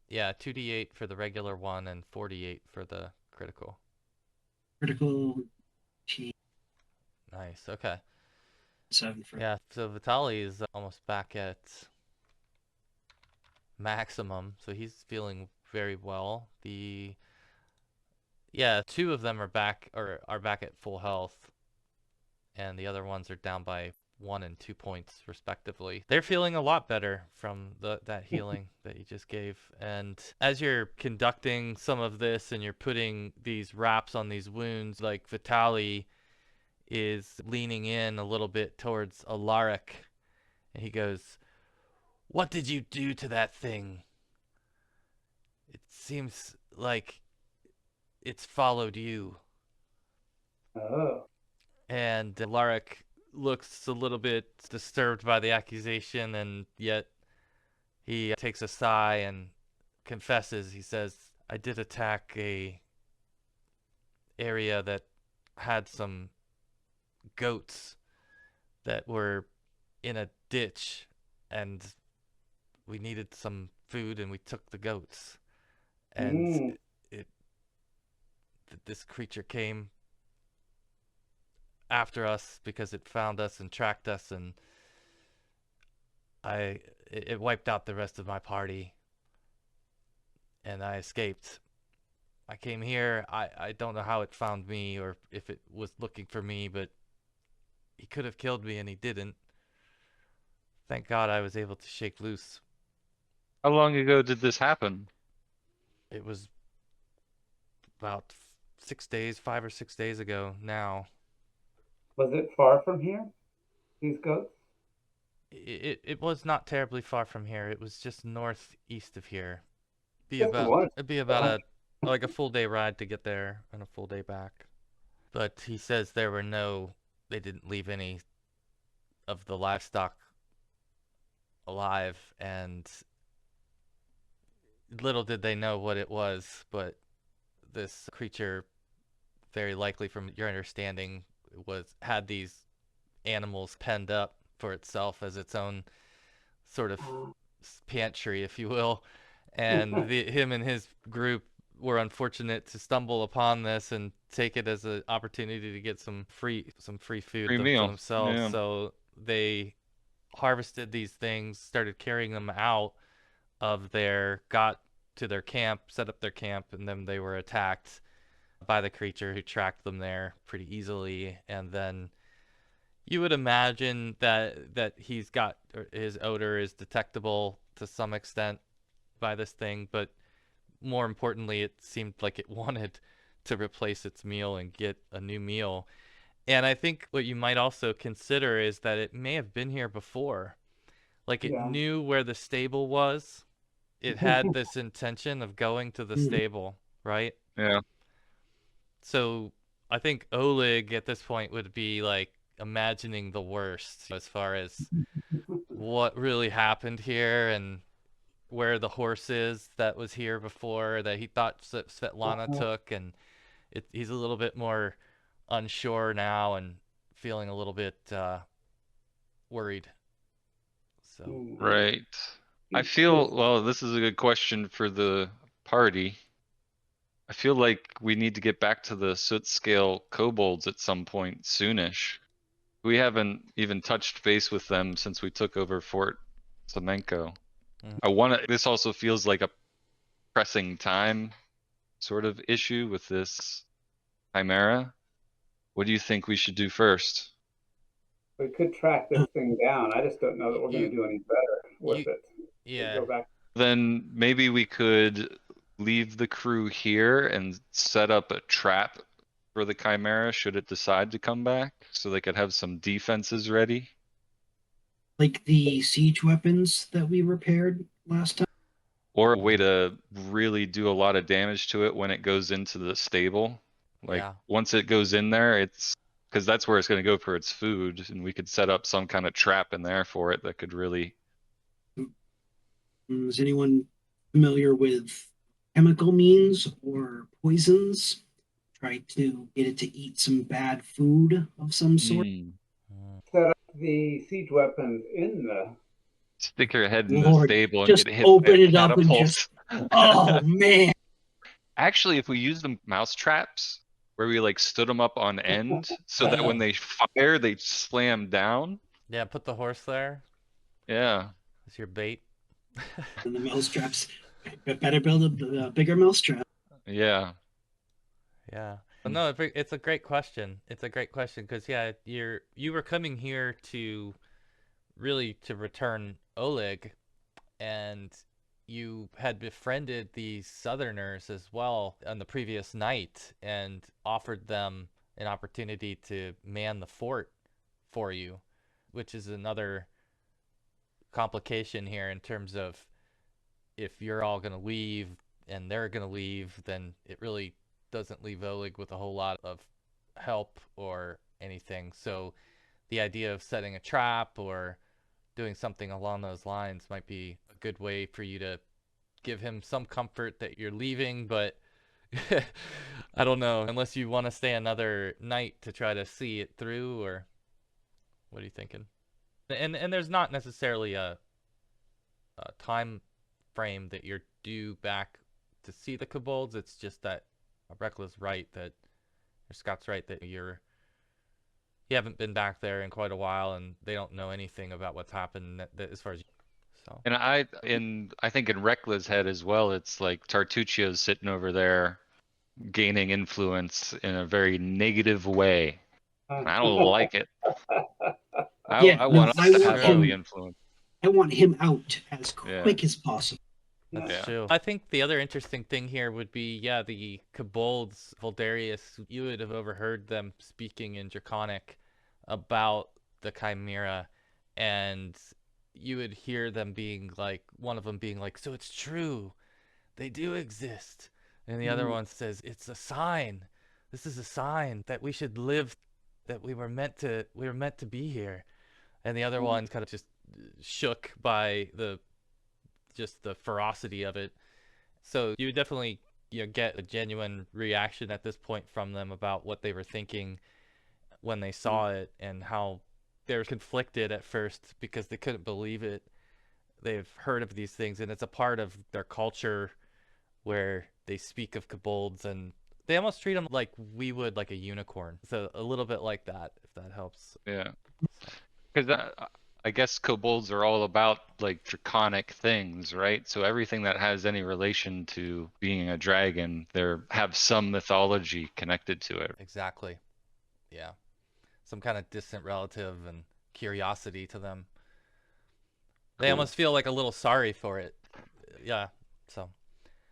Yeah, 2d8 for the regular one and 48 for the critical. Critical. Nice. Okay. 7 for. Yeah. So Vitali is almost back at maximum, so he's feeling very well. The 2 of them are back at full health, and the other ones are down by 1 and 2 points respectively. They're feeling a lot better from that healing that you just gave. And as you're conducting some of this and you're putting these wraps on these wounds, like Vitali is leaning in a little bit towards Alaric, and he goes, "What did you do to that thing? It seems like it's followed you." Oh. And Alaric looks a little bit disturbed by the accusation, and yet he takes a sigh and confesses. He says, "I did attack a area that had some goats that were in a ditch, and we needed some food, and we took the goats. And Mm. this creature came after us because it found us and tracked us, and it wiped out the rest of my party, and I escaped. I came here. I don't know how it found me or if it was looking for me, but he could have killed me and he didn't. Thank God I was able to shake loose." How long ago did this happen? It was about 5 or 6 days ago now. Was it far from here? These goats? It was not terribly far from here. It was just northeast of here. It'd be about a full day ride to get there and a full day back. But he says they didn't leave any of the livestock alive, and little did they know what it was, but this creature, very likely from your understanding, had these animals penned up for itself as its own sort of pantry, if you will. And him and his group were unfortunate to stumble upon this and take it as an opportunity to get some free food Free for meal. themselves. Yeah. So they harvested these things, started carrying them out got to their camp, set up their camp, and then they were attacked by the creature, who tracked them there pretty easily. And then you would imagine that his odor is detectable to some extent by this thing, but more importantly, it seemed like it wanted to replace its meal and get a new meal. And I think what you might also consider is that it may have been here before. Like, it knew where the stable was. It had this intention of going to the stable, right? Yeah. So I think Oleg at this point would be like imagining the worst as far as what really happened here and where the horse is that was here before that he thought Svetlana took, and he's a little bit more unsure now and feeling a little bit worried. So Right. I feel, well, this is a good question for the party. I feel like we need to get back to the soot scale kobolds at some point soonish. We haven't even touched base with them since we took over Fort Semenko. This also feels like a pressing time sort of issue with this Chimera. What do you think we should do first? We could track this thing down. I just don't know that we're going to do any better with it. Yeah. Go back. Then maybe we could leave the crew here and set up a trap for the Chimera should it decide to come back, so they could have some defenses ready. Like the siege weapons that we repaired last time. Or a way to really do a lot of damage to it when it goes into the stable. Like once it goes in there, it's because that's where it's going to go for its food, and we could set up some kind of trap in there for it that could really. Is anyone familiar with chemical means or poisons? Try to get it to eat some bad food of some sort. Set up the siege weapons in the. Stick your head in the stable and just get hit open by a it up and catapult. just. Oh man! Actually, if we use the mouse traps, where we like stood them up on end, so that when they fire, they slam down. Yeah, put the horse there. Yeah. It's your bait. And the mouse traps. Better build a bigger mouse trap. Yeah. Yeah. No, it's a great question. It's a great question because you were coming here to really to return Oleg, and you had befriended the Southerners as well on the previous night and offered them an opportunity to man the fort for you, which is another complication here in terms of if you're all going to leave and they're going to leave, then it really doesn't leave Oleg with a whole lot of help or anything. So the idea of setting a trap or doing something along those lines might be a good way for you to give him some comfort that you're leaving, but I don't know, unless you want to stay another night to try to see it through, or what are you thinking? And there's not necessarily a time frame that you're due back to see the kobolds. It's just that Reckla's right that, or Scott's right that you haven't been back there in quite a while, and they don't know anything about what's happened as far as you. So. And I think in Reckla's head as well, it's like Tartuccio's sitting over there, gaining influence in a very negative way. I don't like it. I want us to have all the influence. I want him out as quick as possible. That's true. I think the other interesting thing here would be, the kobolds, Voldarious, you would have overheard them speaking in Draconic about the Chimera, and you would hear them being like, one of them being like, so it's true, they do exist. And the other one says, it's a sign. This is a sign that we should live, that we were meant to be here. And the other one kind of just shook by the ferocity of it. So you would definitely get a genuine reaction at this point from them about what they were thinking when they saw it, and how they were conflicted at first because they couldn't believe it. They've heard of these things, and it's a part of their culture where they speak of kobolds, and they almost treat them like we would like a unicorn. So a little bit like that, if that helps. Yeah. Because I guess kobolds are all about like draconic things, right? So everything that has any relation to being a dragon, have some mythology connected to it. Exactly. Yeah. Some kind of distant relative and curiosity to them. They almost feel like a little sorry for it. Yeah. So.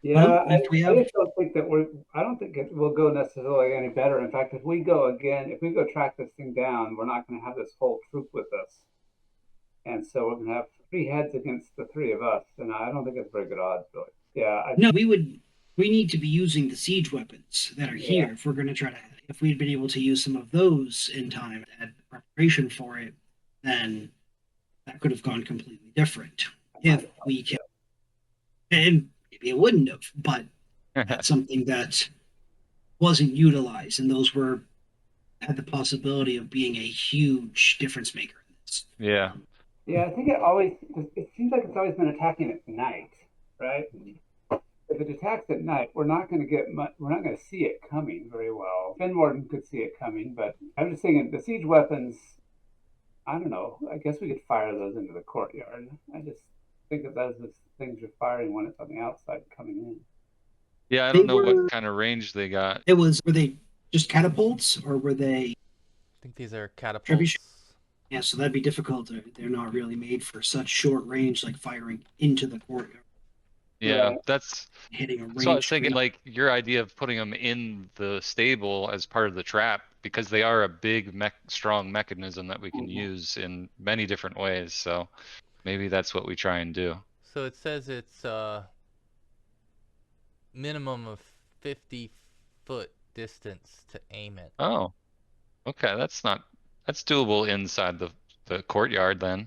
Yeah, I just don't think that I don't think it will go necessarily any better. In fact, if we go track this thing down, we're not going to have this whole troop with us. And so we're going to have 3 heads against the 3 of us. And I don't think it's very good odds, really. Yeah. No, we would we need to be using the siege weapons that are here if we're going to try to. If we'd been able to use some of those in time and preparation for it, then that could have gone completely different. If we can, and maybe it wouldn't have, but that's something that wasn't utilized, and those were had the possibility of being a huge difference maker in this. Yeah. Yeah, I think it seems like it's always been attacking at night, right? If it attacks at night, we're not going to see it coming very well. Fenwarden could see it coming, but I'm just thinking the siege weapons, I don't know. I guess we could fire those into the courtyard. I just think of those as things you're firing when it's on the outside coming in. Yeah, I They don't know what were. kind of range they got. Were they just catapults or were they I think these are catapults. trebuchet? Yeah, so that'd be difficult. They're not really made for such short range, like firing into the courtyard, Yeah, Right. that's hitting a range. so I was thinking like your idea of putting them in the stable as part of the trap, because they are a big strong mechanism that we can use in many different ways. So maybe that's what we try and do. So it says it's minimum of 50-foot distance to aim it. Oh, okay, that's doable inside the courtyard then.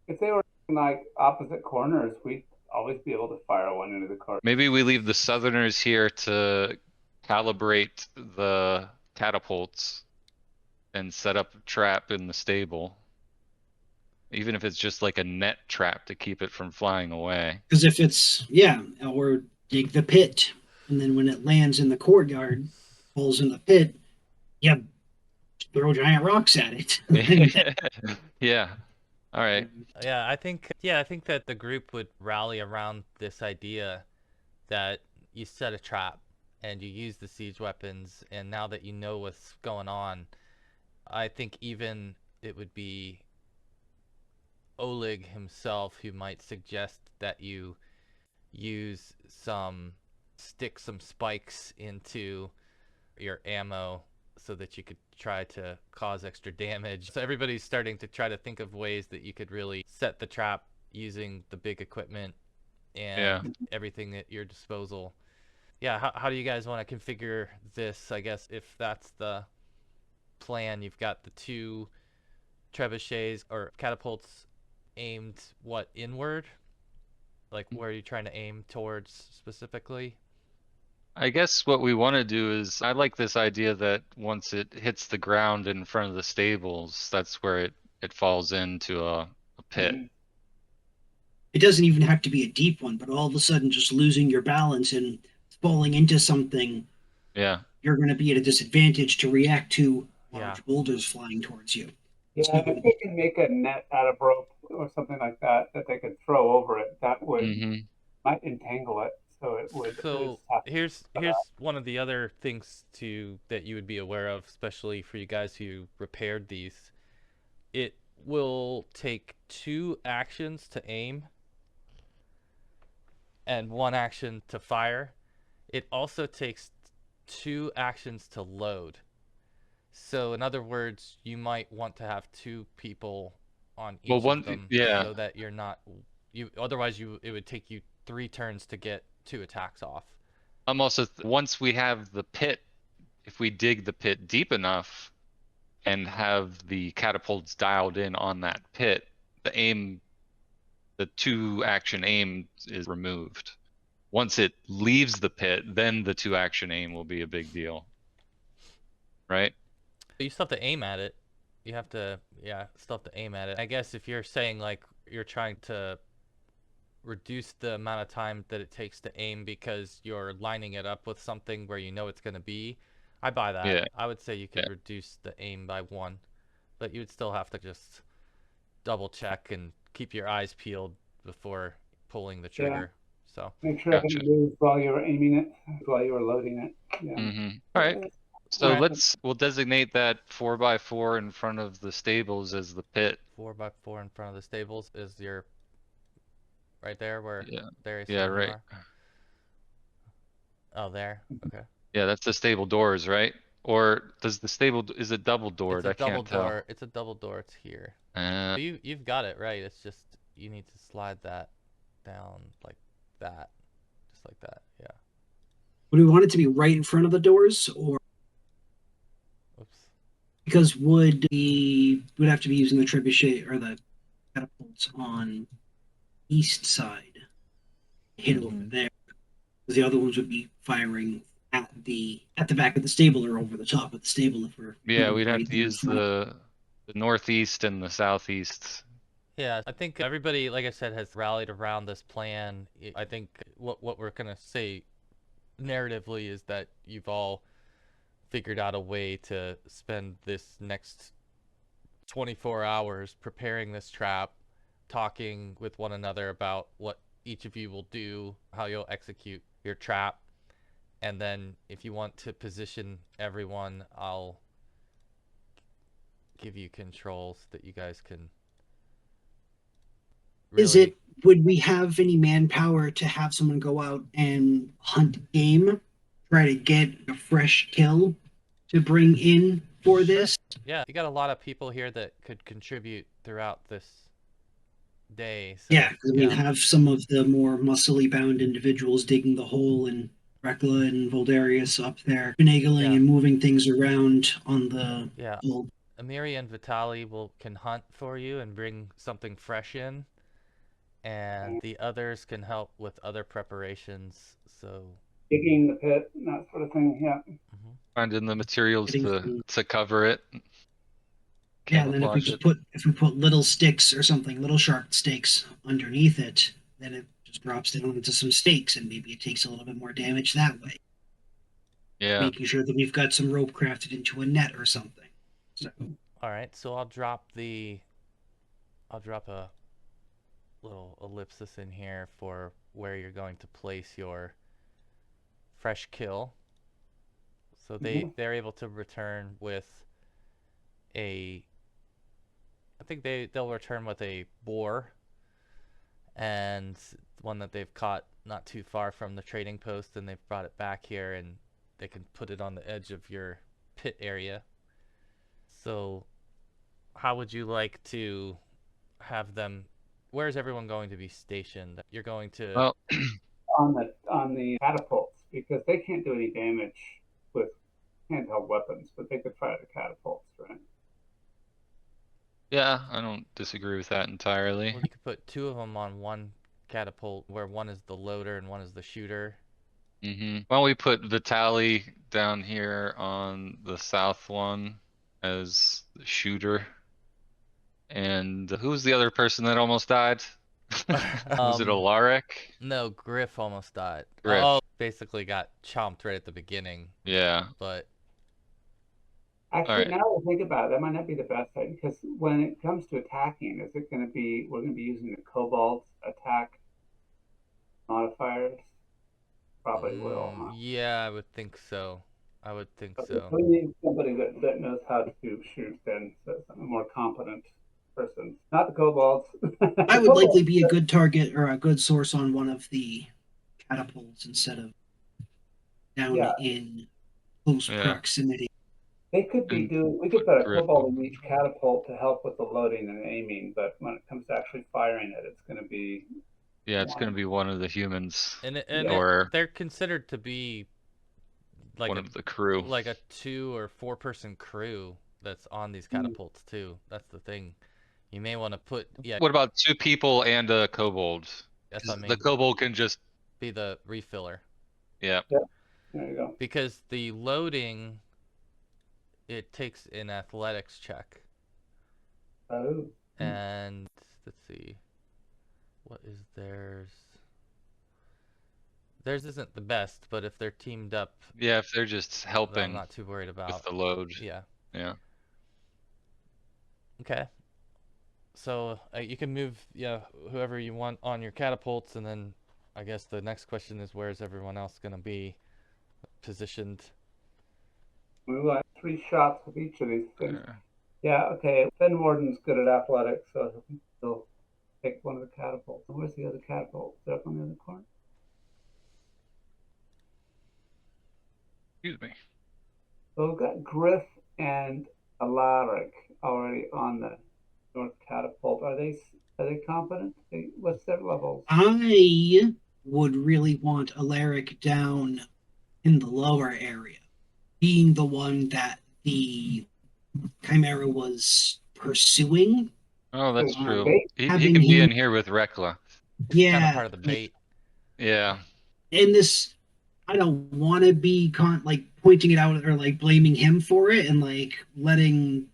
If they were in like opposite corners, we'd always be able to fire one into the courtyard. Maybe we leave the Southerners here to calibrate the catapults and set up a trap in the stable. Even if it's just like a net trap to keep it from flying away. Because if it's or dig the pit, and then when it lands in the courtyard, falls in the pit, you throw giant rocks at it. Yeah. All right. Yeah, I think that the group would rally around this idea that you set a trap and you use the siege weapons, and now that you know what's going on, I think even it would be Oleg himself who might suggest that you stick some spikes into your ammo so that you could try to cause extra damage. So everybody's starting to try to think of ways that you could really set the trap using the big equipment and everything at your disposal. Yeah, how do you guys want to configure this? I guess if that's the plan, you've got the two trebuchets or catapults aimed inward? Like where are you trying to aim towards specifically? I guess what we want to do is, I like this idea that once it hits the ground in front of the stables, that's where it falls into a pit. It doesn't even have to be a deep one, but all of a sudden just losing your balance and falling into something, Yeah. you're going to be at a disadvantage to react to large Yeah. boulders flying towards you. Yeah, if they can make a net out of rope or something like that they could throw over it, that would might entangle it, so it would. So here's one of the other things that you would be aware of, especially for you guys who repaired these. It will take 2 actions to aim and 1 action to fire. It also takes 2 actions to load. So in other words, you might want to have 2 people on each of them, so that you're not otherwise it would take you 3 turns to get 2 attacks off. I'm also once we have the pit, if we dig the pit deep enough and have the catapults dialed in on that pit, the 2 action aim is removed. Once it leaves the pit, then the 2 action aim will be a big deal. Right? You still have to aim at it. You have to, still have to aim at it. I guess if you're saying like you're trying to reduce the amount of time that it takes to aim because you're lining it up with something where you know it's going to be, I buy that. Yeah. I would say you could reduce the aim by 1, but you would still have to just double check and keep your eyes peeled before pulling the trigger. So make sure it didn't move while you were aiming it, while you were loading it. Yeah. All right. So we'll designate that 4x4 in front of the stables as the pit. 4x4 in front of the stables is your right there where Darius right. are? Oh, there. Okay. Yeah, that's the stable doors, right? Or does the stable is it double doored? I can't tell. It's a double door. It's here. So you've got it right. It's just you need to slide that down like that. like that. Yeah. Would we want it to be right in front of the doors, or Oops. because would have to be using the trebuchet or the catapults on east side, hit over there, because the other ones would be firing at the back of the stable or over the top of the stable if we're Yeah, we'd have right to there in use front. the northeast and the southeast. Yeah, I think everybody, like I said, has rallied around this plan. I think what we're gonna say narratively is that you've all figured out a way to spend this next 24 hours preparing this trap, talking with one another about what each of you will do, how you'll execute your trap, and then if you want to position everyone, I'll give you control so that you guys can really... Would we have any manpower to have someone go out and hunt game, try to get a fresh kill to bring in for this? Yeah, you got a lot of people here that could contribute throughout this day. So, Yeah, because we have some of the more muscly bound individuals digging the hole, and Reckla and Voldarious up there finagling and moving things around on the hole. Amiri and Vitali can hunt for you and bring something fresh in, and the others can help with other preparations. So digging the pit and that sort of thing. Yeah. Finding the materials to cover it. Yeah, and then if we put little sticks or something, little sharp stakes underneath it, then it just drops down into some stakes, and maybe it takes a little bit more damage that way. Yeah. Making sure that we've got some rope crafted into a net or something. So. All right, so I'll drop a little ellipsis in here for where you're going to place your fresh kill. So they're able to return with I think they'll return with a boar, and one that they've caught not too far from the trading post, and they've brought it back here, and they can put it on the edge of your pit area. So how would you like to have them... Where's everyone going to be stationed? You're going to... Well, on the catapults, because they can't do any damage with handheld weapons, but they could fire the catapults, right? Yeah, I don't disagree with that entirely. Well, you could put two of them on one catapult, where one is the loader and one is the shooter. Why don't we put Vitali down here on the south one as the shooter? And who's the other person that almost died? Was it Alaric? No, Griff almost died. Griff. Oh, basically got chomped right at the beginning. Yeah. But actually, now that I think about it, that might not be the best idea, because when it comes to attacking, is it going to be, we're going to be using the kobold attack modifiers? Probably will, huh? Yeah, I would think so. So. We need somebody that knows how to shoot, then, so a more competent person. Not the kobolds. I would likely be a good target or a good source on one of the catapults instead of down in close proximity. They could be we could put a kobold in each catapult to help with the loading and aiming, but when it comes to actually firing it, it's going to be... Yeah, it's going to be one of the humans. And or they're considered to be like one of the crew. Like a 2 or 4 person crew that's on these catapults too. That's the thing. You may want to put... What about 2 people and a kobold? That's what I mean. The kobold can just be the refiller. Yeah. There you go. Because the loading, it takes an athletics check. Oh. And let's see. What is theirs? Theirs isn't the best, but if they're teamed up... Yeah, if they're just helping... I'm not too worried about... with the load. Yeah. Yeah. Okay. So you can move whoever you want on your catapults, and then I guess the next question is, where's everyone else going to be positioned? We will have 3 shots of each of these things. Yeah, okay. Fenwarden's good at athletics, so he'll take one of the catapults. Where's the other catapult? Is that up on the other corner? Excuse me. So we've got Griff and Alaric already on the north catapult. Are they competent? What's their levels? I would really want Alaric down in the lower area, being the one that the Chimera was pursuing. Oh, that's So, true. bait. He Having could be him, in here with Reckla. It's kind of yeah, part of the like bait. Yeah. in this, I don't want to be like pointing it out or like blaming him for it and like letting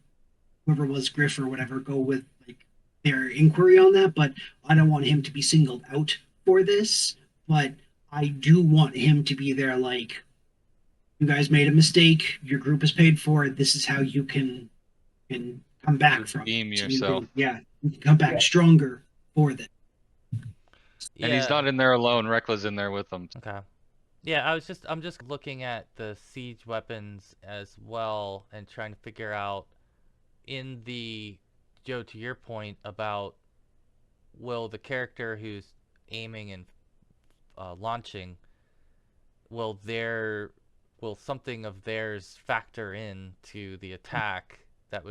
whoever was Griff or whatever go with like their inquiry on that, but I don't want him to be singled out for this. But I do want him to be there like, you guys made a mistake, your group is paid for it, this is how you can come back from it. Redeem So you yourself. can, yeah, you can come back Yeah. stronger for this. And he's Yeah. not in there alone. Reckla's in there with him. Okay. Yeah, I'm just looking at the siege weapons as well and trying to figure out in the Joe, to your point about will the character who's aiming and launching, will their will something of theirs factor in to the attack that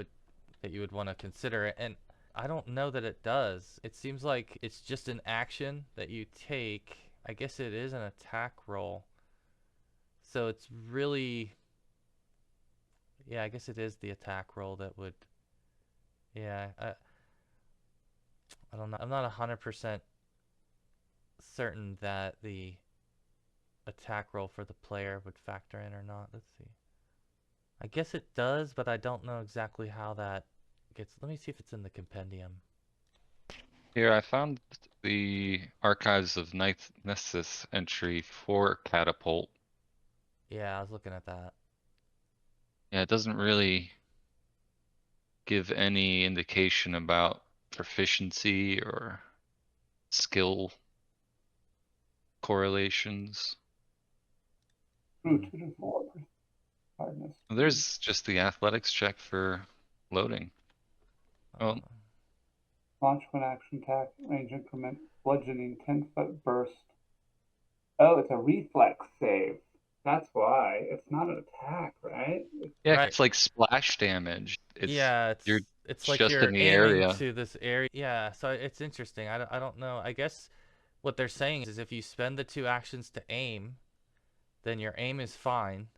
you would want to consider it? And I don't know that it does. It seems like it's just an action that you take. I guess it is an attack roll. So it's really, yeah, I guess it is the attack roll that would, yeah, I don't know. I'm not 100% certain that the attack roll for the player would factor in or not. Let's see. I guess it does, but I don't know exactly how that gets. Let me see if it's in the compendium. Here, I found the Archives of Nessus entry for Catapult. Yeah, I was looking at that. Yeah, it doesn't really give any indication about proficiency or skill correlations. Ooh, 2 to 4. Hardness. There's just the athletics check for loading. Oh, Launch when action attack, range increment, bludgeoning, 10-foot burst. Oh, it's a reflex save. That's why. It's not an attack, right? yeah, Right. it's like splash damage. Yeah, You're it's like just in you're the aiming area. to this area. Yeah, so it's interesting. I don't know. I guess what they're saying is if you spend the 2 actions to aim, then your aim is fine,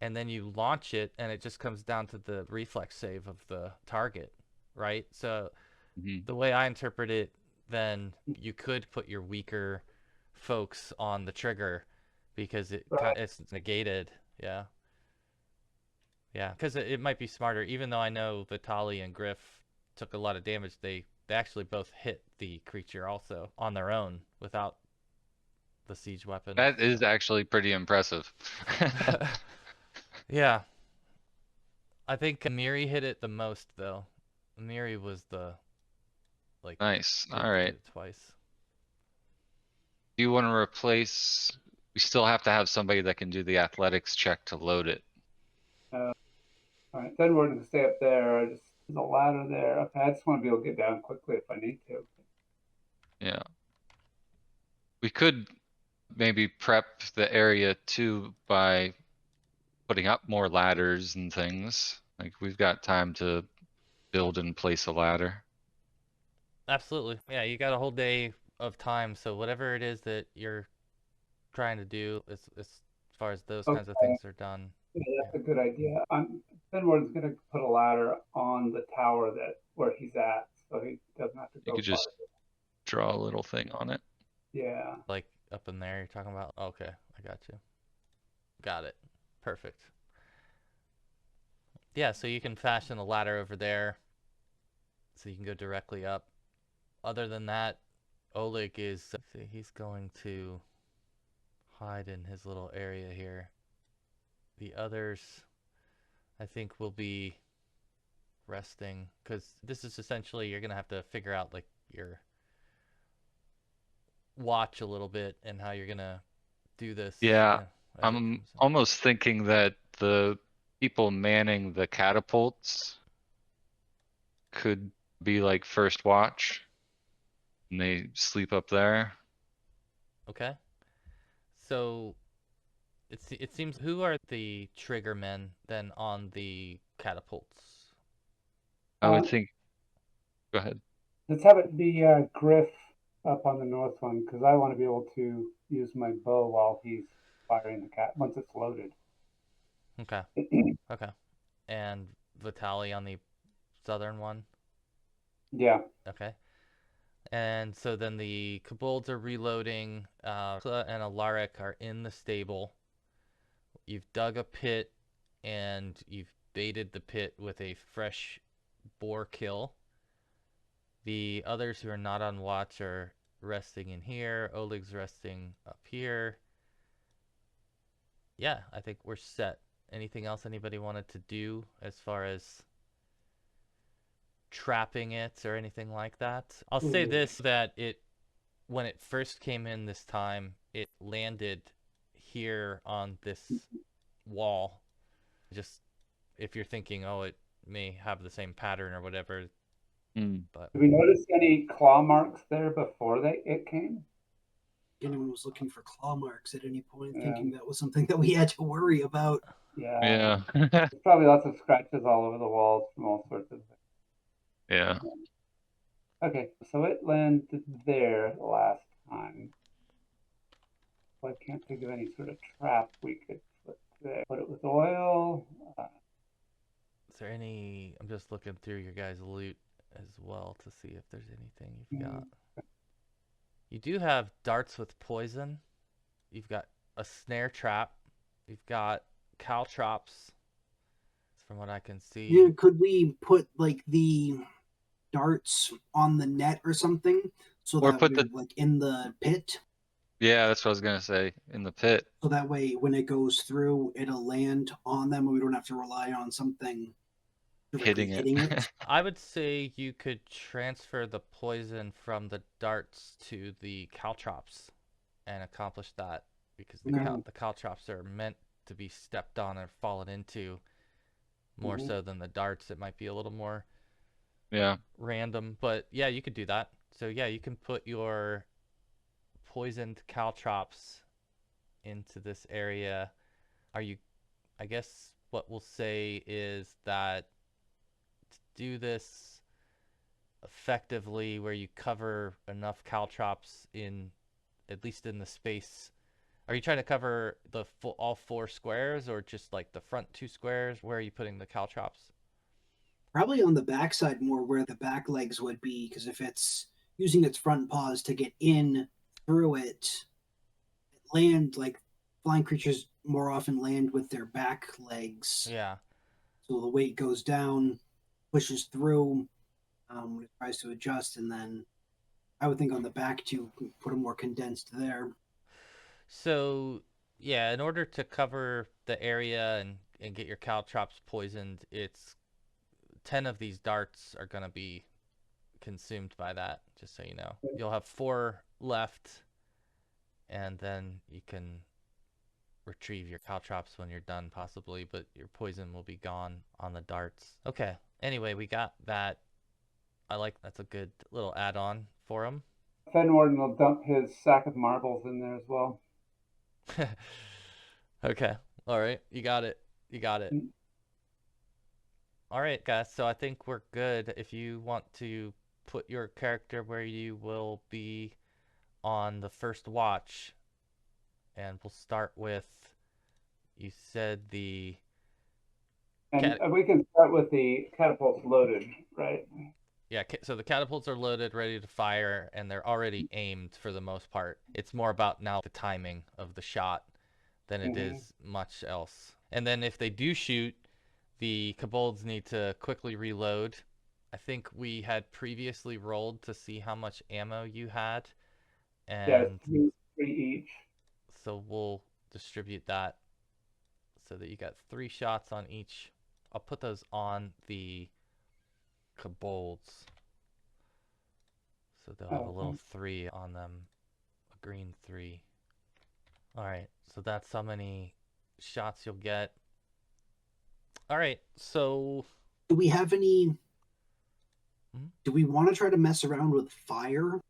and then you launch it, and it just comes down to the reflex save of the target, right? So Mhm. the way I interpret it, then you could put your weaker folks on the trigger because Right. it's negated. Yeah. Yeah, because it might be smarter. Even though I know Vitali and Griff took a lot of damage, they actually both hit the creature also on their own without the siege weapon. That is actually pretty impressive. Yeah, I think Miri hit it the most though. Miri was the like Nice. hit All right. it twice. Do you want to replace? We still have to have somebody that can do the athletics check to load it. All right. Then we're going to stay up there. There's a ladder there. Okay, I just want to be able to get down quickly if I need to. Yeah. We could maybe prep the area too by putting up more ladders and things. Like we've got time to build and place a ladder. Absolutely. Yeah, you got a whole day of time, so whatever it is that you're trying to do as far as those kinds of Okay. things are done. Yeah, that's a good idea. Fenwarden's going to put a ladder on the tower where he's at, so he doesn't have to You go could far. just draw a little thing on it. Yeah. Like up in there you're talking about? Okay, I got you. Got it. Perfect. Yeah, so you can fashion a ladder over there so you can go directly up. Other than that, Oleg is, see, he's going to hide in his little area here. The others, I think, will be resting because this is essentially you're gonna have to figure out like your watch a little bit and how you're gonna do this. Yeah, as it I'm comes in. almost thinking that the people manning the catapults could be like first watch and they sleep up there. Okay. So it seems who are the trigger men then on the catapults? I would think, go ahead. Let's have it be Griff up on the north one because I want to be able to use my bow while he's firing the cat once it's loaded. Okay. Okay. And Vitali on the southern one? Yeah. Okay. And so then the kobolds are reloading. Reckla and Alaric are in the stable. You've dug a pit and you've baited the pit with a fresh boar kill. The others who are not on watch are resting in here. Oleg's resting up here. Yeah, I think we're set. Anything else anybody wanted to do as far as trapping it or anything like that? I'll say this, that when it first came in this time, it landed here on this wall. Just if you're thinking, oh, it may have the same pattern or whatever, but Did we notice any claw marks there before it came? Anyone was looking for claw marks at any point, thinking that was something that we had to worry about. Yeah. Yeah. There's probably lots of scratches all over the walls from all sorts of things. Yeah. Okay, so it landed there last time. Well, I can't think of any sort of trap we could put there. Put it with oil. is there any? I'm just looking through your guys' loot as well to see if there's anything you've got. You do have darts with poison. You've got a snare trap. You've got caltrops. From what I can see. Yeah, could we put like the darts on the net or something so Or that put we're the like in the pit? Yeah, that's what I was gonna say. In the pit. So that way, when it goes through, it'll land on them, and we don't have to rely on something directly Hitting it. it. I would say you could transfer the poison from the darts to the caltrops and accomplish that because the caltrops are meant to be stepped on or fallen into more so than the darts. It might be a little more random, but yeah, you could do that. So yeah, you can put your poisoned caltrops into this area. I guess what we'll say is that to do this effectively where you cover enough caltrops in, at least in the space. Are you trying to cover the all 4 squares or just like the front 2 squares? Where are you putting the caltrops? Probably on the backside more where the back legs would be, because if it's using its front paws to get in through it, land like flying creatures more often land with their back legs. Yeah. So the weight goes down, pushes through, when it tries to adjust, and then I would think on the back to put them more condensed there. So yeah, in order to cover the area and get your caltrops poisoned, it's 10 of these darts are going to be consumed by that, just so you know. You'll have 4 left, and then you can retrieve your caltrops when you're done, possibly, but your poison will be gone on the darts. Okay, anyway, we got that. That's a good little add-on for him. Fenwarden will dump his sack of marbles in there as well. Okay, all right, you got it. All right, guys, so I think we're good. If you want to put your character where you will be on the first watch, and we'll start with, you said the... And we can start with the catapults loaded, right? Yeah, so the catapults are loaded, ready to fire, and they're already aimed for the most part. It's more about now the timing of the shot than it is much else. And then if they do shoot, the kobolds need to quickly reload. I think we had previously rolled to see how much ammo you had. And yeah, 3 each. So we'll distribute that so that you got 3 shots on each. I'll put those on the kobolds. So they'll have a little 3 on them. A green 3. Alright, so that's how many shots you'll get. Alright, so... Do we have any... Do we want to try to mess around with fire?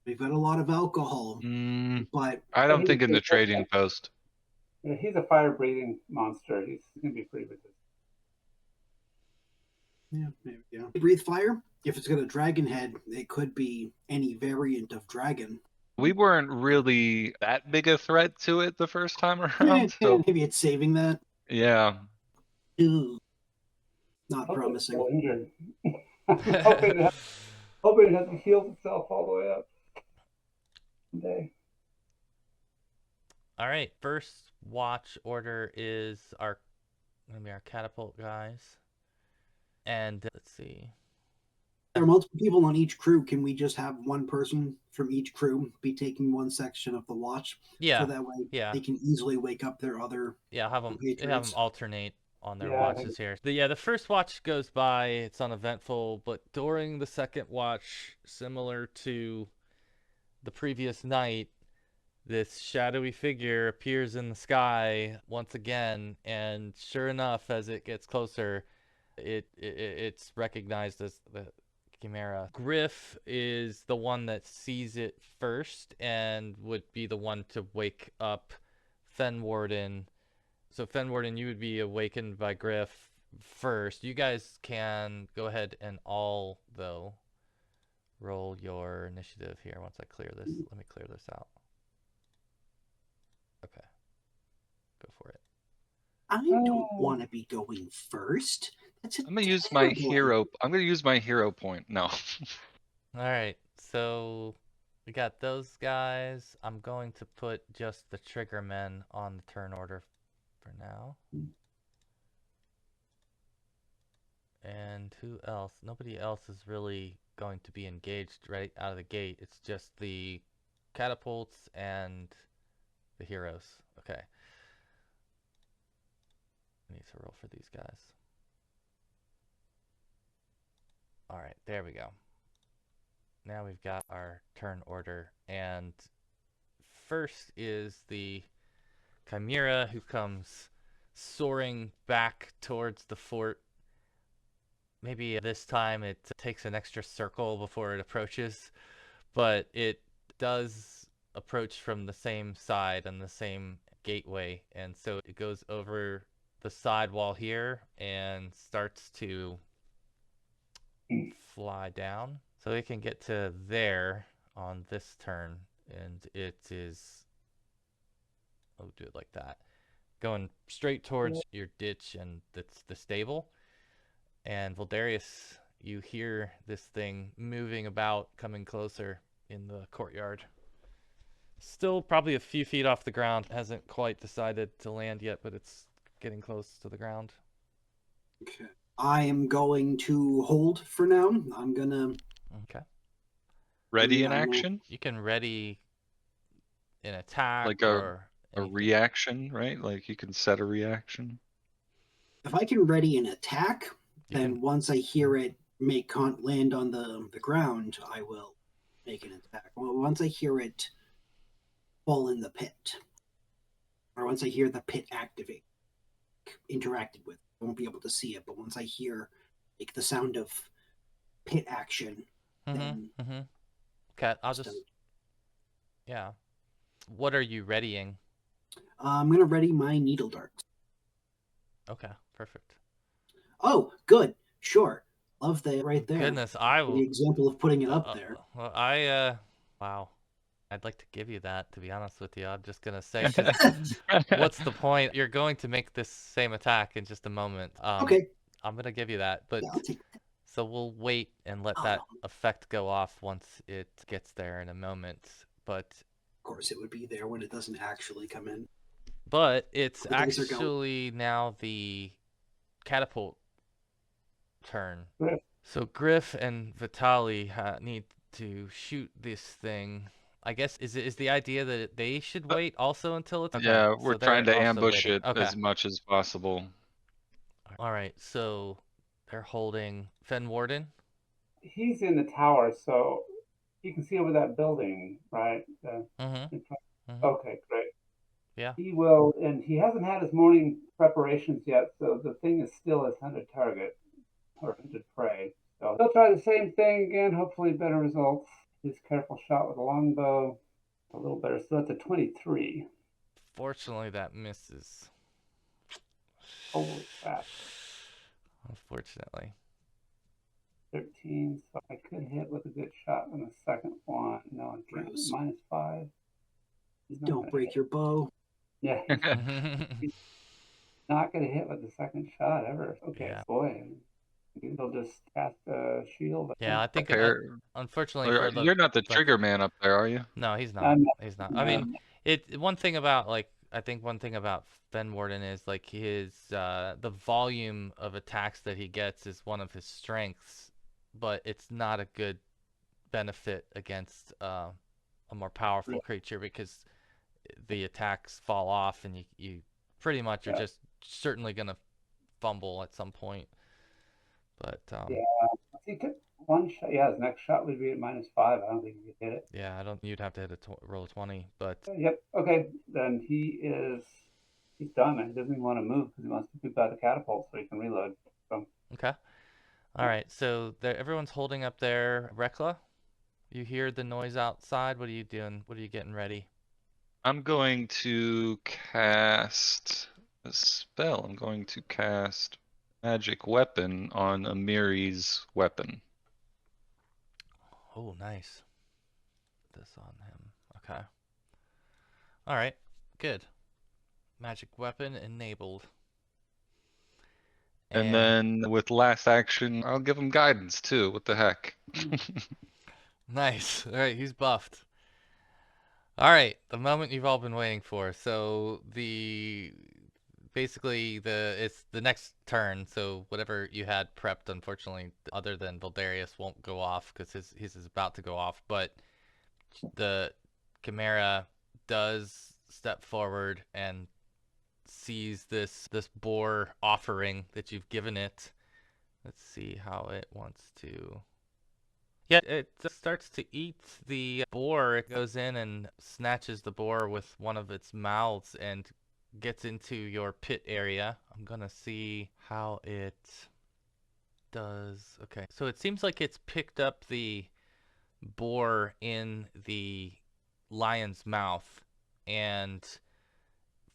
We've got a lot of alcohol, but... I don't think in the trading post. Yeah, he's a fire-breathing monster. He's going to be pretty resistant. Yeah, maybe, yeah. Breathe fire? If it's got a dragon head, it could be any variant of dragon. We weren't really that big a threat to it the first time around, so Maybe it's saving that. yeah. Ew. Not Hope it's promising. still injured. I'm hoping it hasn't healed itself all the way up. Someday. All right, first watch order is gonna be our catapult guys, and let's see. There are multiple people on each crew. Can we just have one person from each crew be taking one section of the watch? Yeah. So that way Yeah. they can easily wake up their other have them compatriots. alternate on their Yeah, watches here. The first watch goes by, it's uneventful, but during the second watch, similar to the previous night, this shadowy figure appears in the sky once again, and sure enough, as it gets closer, it's recognized as the Chimera. Griff is the one that sees it first and would be the one to wake up Fenwarden. So Fenwarden, you would be awakened by Griff first. You guys can go ahead and all, though, roll your initiative here once I clear this. Let me clear this out. Okay. Go for it. I don't want to be going first. That's a I'm gonna use my terrible hero. I'm gonna use my hero point. No. All right. So we got those guys. I'm going to put just the triggermen on the turn order for now. And who else? Nobody else is really going to be engaged right out of the gate. It's just the catapults and the heroes. Okay. I need to roll for these guys. All right, there we go. Now we've got our turn order, and first is the Chimera, who comes soaring back towards the fort. Maybe this time it takes an extra circle before it approaches, but it does approach from the same side and the same gateway, and so it goes over the side wall here and starts to fly down. So it can get to there on this turn, and it is, oh, do it like that, going straight towards your ditch and that's the stable. And Voldarious, you hear this thing moving about, coming closer in the courtyard. Still probably a few feet off the ground. Hasn't quite decided to land yet, but it's getting close to the ground. Okay. I am going to hold for now. I'm gonna. Okay. Ready in action? You can ready an attack Like or a anything. reaction, right? Like you can set a reaction. If I can ready an attack, You then can- once I hear it land on the ground, I will make an attack. Well, once I hear it fall in the pit, or once I hear the pit activate, interacted with, I won't be able to see it. But once I hear like the sound of pit action, then Okay, I'll just. Yeah. What are you readying? I'm gonna ready my needle darts. Okay, perfect. Oh, good. Sure. Love that right there. Goodness, I will. The example of putting it up there. Well, wow. I'd like to give you that, to be honest with you. I'm just gonna say, what's the point? You're going to make this same attack in just a moment. Okay. I'm gonna give you that, but Yeah, I'll take that. so we'll wait and let that effect go off once it gets there in a moment. But of course, it would be there when it doesn't actually come in. But it's actually now the catapult turn. Griff. So Griff and Vitali need to shoot this thing. I guess is the idea that they should wait also until it's Yeah, we're trying to ambush it as much as possible. All right, so they're holding Fenwarden. He's in the tower, so you can see over that building, right? Okay, great. Yeah. He will, and he hasn't had his morning preparations yet, so the thing is still his hunted target or hunted prey. So he'll try the same thing again, hopefully better results. His careful shot with a longbow, a little better. So that's a 23. Fortunately, that misses. Holy crap. Unfortunately. 13, so I could hit with a good shot on the second one. No, I can't. Gross. -5. He's not Don't gonna break hit. your bow. Yeah, he's not gonna hit with the second shot ever. Okay, Yeah. boy, he'll just cast a shield. Yeah, I think Pair- unfortunately for the You're not the trigger man up there, are you? No, he's not. I'm not. He's not. I mean, one thing about I think one thing about Fenwarden is like his the volume of attacks that he gets is one of his strengths, but it's not a good benefit against a more powerful creature because the attacks fall off and you pretty much are just certainly gonna fumble at some point. But Yeah, he took one shot. Yeah, his next shot would be at -5. I don't think he could hit it. yeah, I don't. You'd have to hit a roll 20, but Yep. Okay, then he's done. He doesn't even want to move because he wants to keep out the catapult so he can reload. So okay. All right, so everyone's holding up their Reckla. You hear the noise outside. What are you doing? What are you getting ready? I'm going to cast a spell. I'm going to cast Magic Weapon on Amiri's weapon. Oh, nice. Put this on him. Okay. All right, good. Magic weapon enabled. And then with last action, I'll give him guidance too. What the heck? Nice. All right, he's buffed. All right, the moment you've all been waiting for. So basically it's the next turn. So whatever you had prepped, unfortunately, other than Voldarious, won't go off because his is about to go off. But the Chimera does step forward and sees this boar offering that you've given it. Let's see how it wants to. Yeah, it starts to eat the boar. It goes in and snatches the boar with one of its mouths and gets into your pit area. I'm gonna see how it does. Okay, so it seems like it's picked up the boar in the lion's mouth, and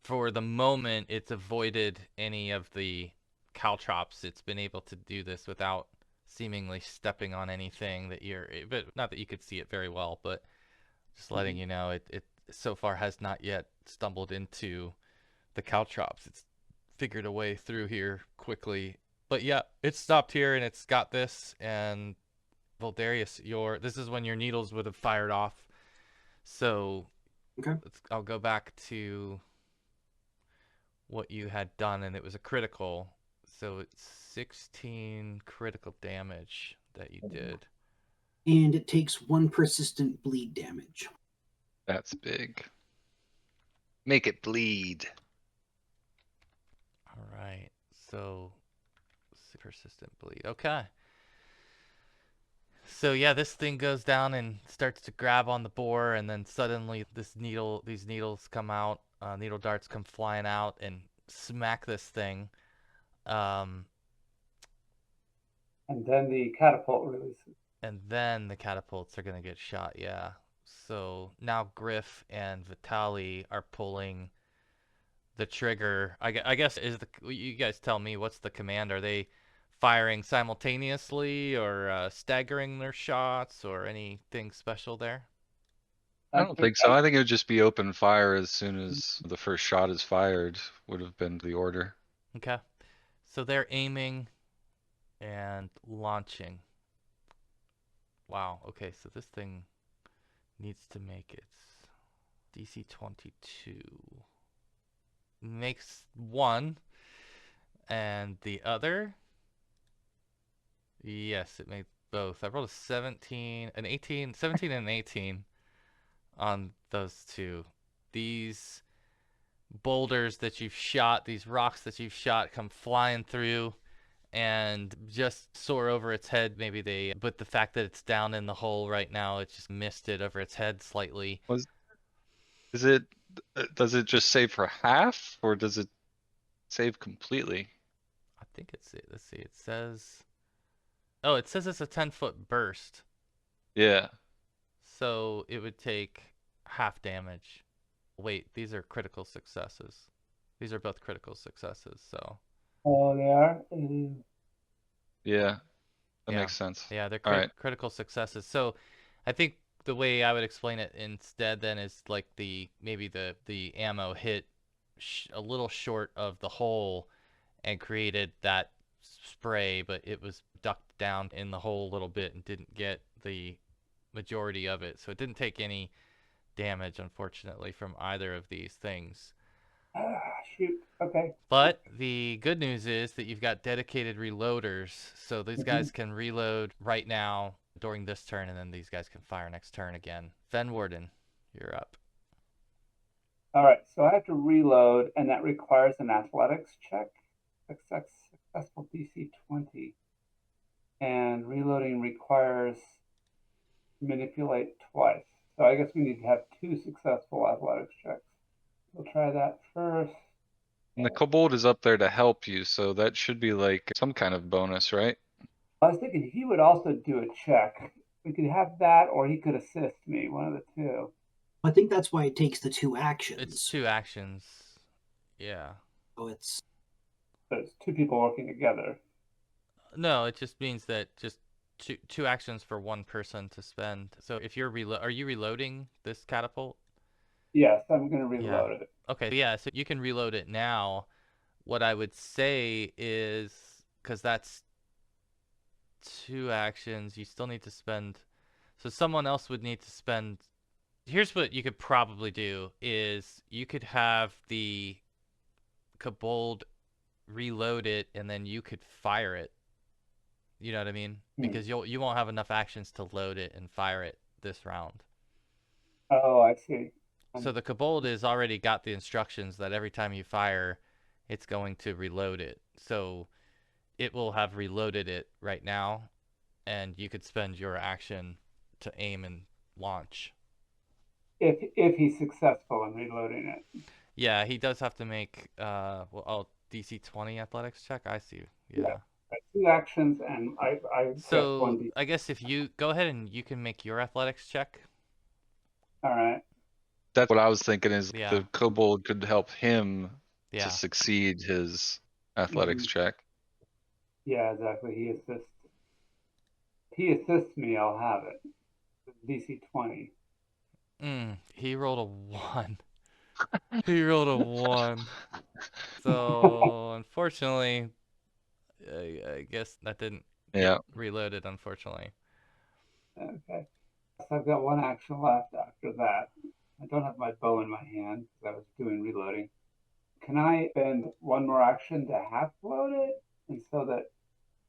for the moment it's avoided any of the caltrops. It's been able to do this without seemingly stepping on anything that but not that you could see it very well, but just letting you know it so far has not yet stumbled into the caltrops. It's figured a way through here quickly. But yeah, it stopped here and it's got this. And Voldarious, this is when your needles would have fired off. So Okay. I'll go back to what you had done, and it was a critical. So it's 16 critical damage that you did. And it takes 1 persistent bleed damage. That's big. Make it bleed. All right. So persistent bleed. Okay. So yeah, this thing goes down and starts to grab on the boar, and then suddenly these needles come out. Needle darts come flying out and smack this thing. And then the catapult releases. And then the catapults are gonna get shot. Yeah. So now Griff and Vitali are pulling the trigger. I guess you guys tell me, what's the command? Are they firing simultaneously or staggering their shots or anything special there? I don't think so. I think it would just be open fire as soon as the first shot is fired, would have been the order. Okay. So they're aiming and launching. Wow. Okay, so this thing needs to make its DC 22. Makes one, and the other, yes, it made both. I rolled a 17, an 18, 17 and an 18 on those two. These boulders that you've shot, these rocks that you've shot, come flying through and just soar over its head. But the fact that it's down in the hole right now, it just missed it over its head slightly. Does it just save for half, or does it save completely? I think it's it. Let's see. It says, oh, it says it's a 10-foot burst. Yeah. So it would take half damage. Wait, these are critical successes. These are both critical successes, so. Oh, they are? Yeah. That Yeah. makes sense. Yeah, they're All right. critical successes. So I think the way I would explain it instead then is like maybe the ammo hit a little short of the hole and created that spray, but it was ducked down in the hole a little bit and didn't get the majority of it. So it didn't take any damage, unfortunately, from either of these things. Shoot. Okay. But the good news is that you've got dedicated reloaders, so these guys can reload right now during this turn, and then these guys can fire next turn again. Fenwarden, you're up. All right. So I have to reload, and that requires an athletics check. Successful DC 20. And reloading requires manipulate twice. So I guess we need to have 2 successful athletics checks. We'll try that first. And the kobold is up there to help you, so that should be like some kind of bonus, right? I was thinking he would also do a check. We could have that, or he could assist me, one of the two. I think that's why it takes the 2 actions. It's 2 actions. Yeah. So it's So it's 2 people working together. No, it just means that just two actions for one person to spend. So if you're are you reloading this catapult? Yes, I'm going to reload it. Okay, yeah, so you can reload it now. What I would say is, because that's 2 actions, you still need to spend. So someone else would need to spend. Here's what you could probably do: is you could have the kobold reload it, and then you could fire it. You know what I mean? Because you won't have enough actions to load it and fire it this round. Oh, I see. So the kobold has already got the instructions that every time you fire, it's going to reload it. So it will have reloaded it right now, and you could spend your action to aim and launch. If he's successful in reloading it. Yeah, he does have to make DC 20 athletics check. I see. Yeah. 2 actions, and I So guess 1d. I guess if you go ahead and you can make your athletics check. All right. That's what I was thinking is Yeah. the kobold could help him Yeah. to succeed his athletics check. Yeah, exactly. He assists me, I'll have it. DC 20. He rolled a 1. He rolled a 1. So unfortunately, I guess that didn't get reloaded, unfortunately. Okay. So I've got 1 action left after that. I don't have my bow in my hand because I was doing reloading. Can I spend 1 more action to half load it, and so that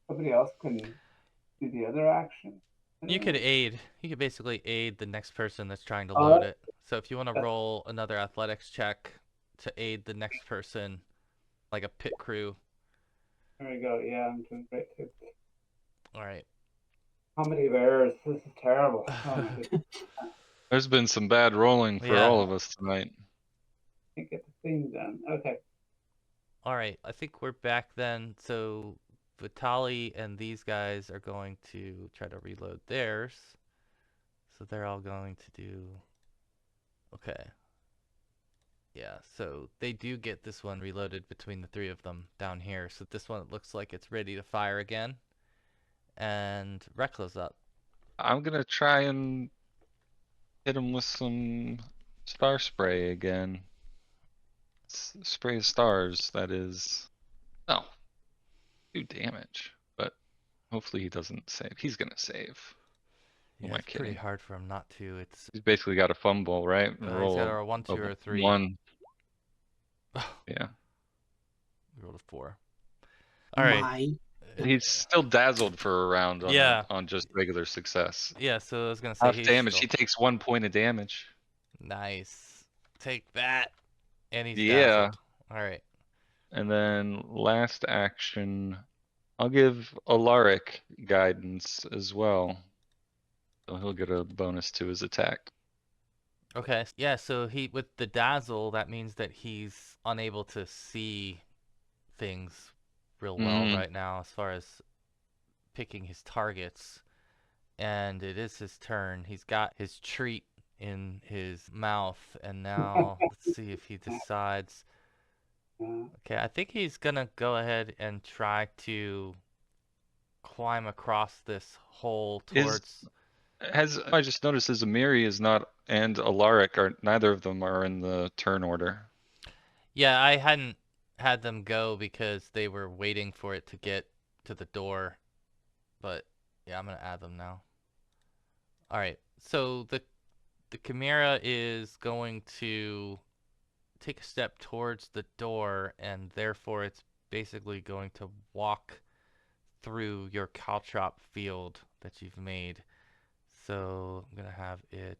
somebody else can do the other action? You could aid. You could basically aid the next person that's trying to load it. So if you want to roll another athletics check to aid the next person, like a pit crew. There we go. Yeah, I'm doing great too. All right. How many errors? This is terrible. There's been some bad rolling for all of us tonight. Can't get the thing done. Okay. All right. I think we're back then. So Vitali and these guys are going to try to reload theirs. So they're all going to do... Okay. Yeah, so they do get this one reloaded between the 3 of them down here. So this one looks like it's ready to fire again. And Reckla's up. I'm going to try and hit him with some star spray again. Spray of stars, that is. Oh, 2 damage. But hopefully he doesn't save. He's going to save. Yeah, it's pretty hard for him not to. He's basically got a fumble, right? He's got a 1, 2, or 3. 1. Yeah. We rolled a 4. All right. He's still dazzled for a round on just regular success. Yeah, so I was going to say half damage. He takes 1 point of damage. Nice. Take that. And he's dazzled. All right. And then last action, I'll give Alaric guidance as well. So he'll get a bonus to his attack. Okay. Yeah, so with the dazzle, that means that he's unable to see things real well right now as far as picking his targets. And it is his turn. He's got his treat in his mouth, and now let's see if he decides. Okay, I think he's gonna go ahead and try to climb across this hole Is towards. I just noticed Zamiri is not, and Alaric are, neither of them are in the turn order. Yeah, I hadn't had them go because they were waiting for it to get to the door. But yeah, I'm gonna add them now. All right. So the Chimera is going to take a step towards the door, and therefore it's basically going to walk through your caltrop field that you've made. So I'm gonna have it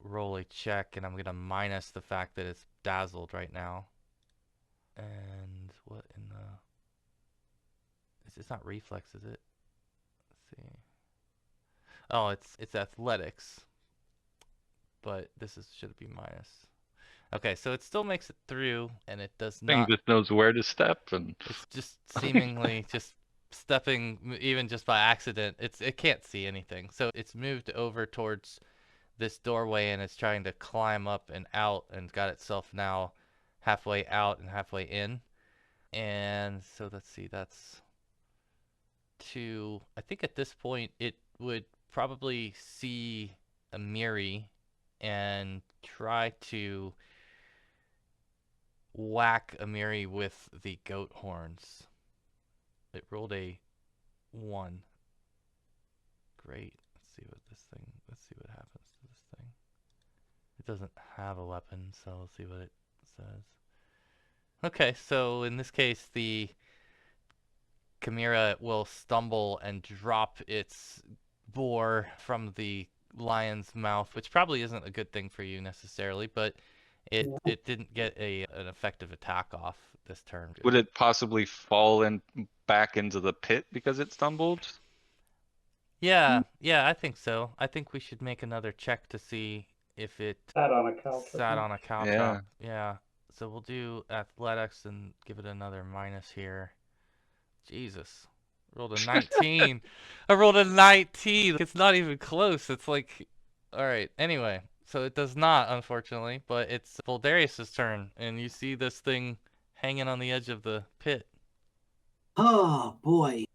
roll a check, and I'm gonna minus the fact that it's dazzled right now. And what in the... It's not reflex, is it? Let's see. Oh, it's athletics, but this should be minus. Okay, so it still makes it through, and it does Thing not. just knows where to step, and It's just seemingly just stepping, even just by accident. It can't see anything, so it's moved over towards this doorway, and it's trying to climb up and out, and got itself now halfway out and halfway in. And so let's see, that's two. I think at this point it would probably see a Miri and try to whack Amiri with the goat horns. It rolled a 1. Great. Let's see what happens to this thing. It doesn't have a weapon, so let's see what it says. Okay, so in this case, the Chimera will stumble and drop its boar from the lion's mouth, which probably isn't a good thing for you necessarily, but it didn't get an effective attack off this turn. would it possibly fall in back into the pit because it stumbled? Yeah, I think so. I think we should make another check to see if it Sat on a caltrop. sat on a caltrop. Yeah. Yeah. So we'll do athletics and give it another minus here. Jesus. Rolled a 19. I rolled a 19. It's not even close. It's like, all right. Anyway, so it does not, unfortunately, but it's Voldarious' turn, and you see this thing hanging on the edge of the pit. Oh boy.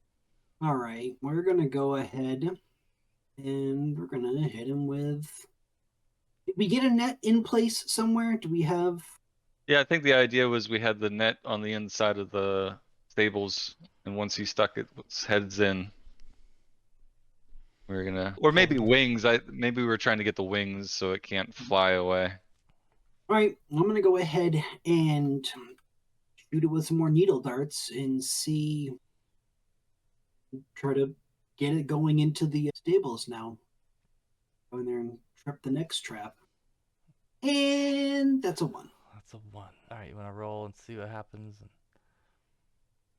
All right, we're gonna go ahead and we're gonna hit him with. Did we get a net in place somewhere? Do we have? Yeah, I think the idea was we had the net on the inside of the stables, and once he stuck its heads in, we were gonna, or maybe wings. Maybe we were trying to get the wings so it can't fly away. All right, I'm gonna go ahead and shoot it with some more needle darts and see. Try to get it going into the stables now. Go in there and trap the next trap. And that's a 1. That's a 1. All right, you want to roll and see what happens?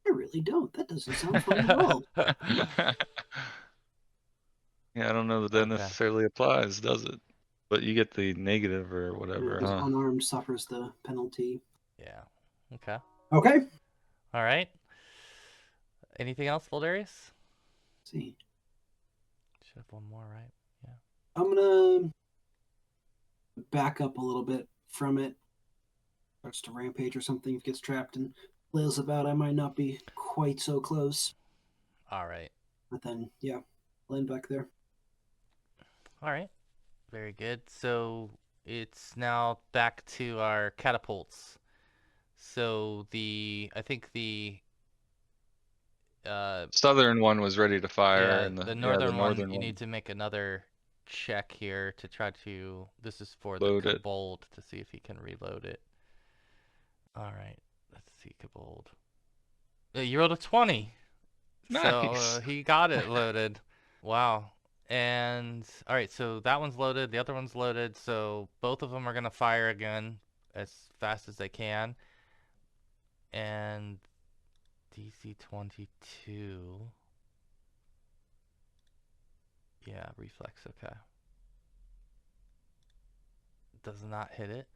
I really don't. That doesn't sound fun at all. Yeah, I don't know that that necessarily applies, does it? But you get the negative or whatever, Yeah, huh? unarmed suffers the penalty. Yeah. Okay. Okay. All right. Anything else, Voldarious? Let's see. Should have one more, right? Yeah. I'm gonna back up a little bit from it. Starts to rampage or something. If it gets trapped and flails about, I might not be quite so close. All right. But then, yeah, land back there. All right. Very good. So it's now back to our catapults. So I think the southern one was ready to fire, yeah, and the northern one, you one need to make another check here to try to. This is for load the it. kobold to see if he can reload it. All right. Let's see, kobold. You rolled a 20. Nice. So he got it loaded. Wow. And all right, so that one's loaded, the other one's loaded, so both of them are going to fire again as fast as they can. And DC 22. Yeah, reflex, okay. Does not hit it.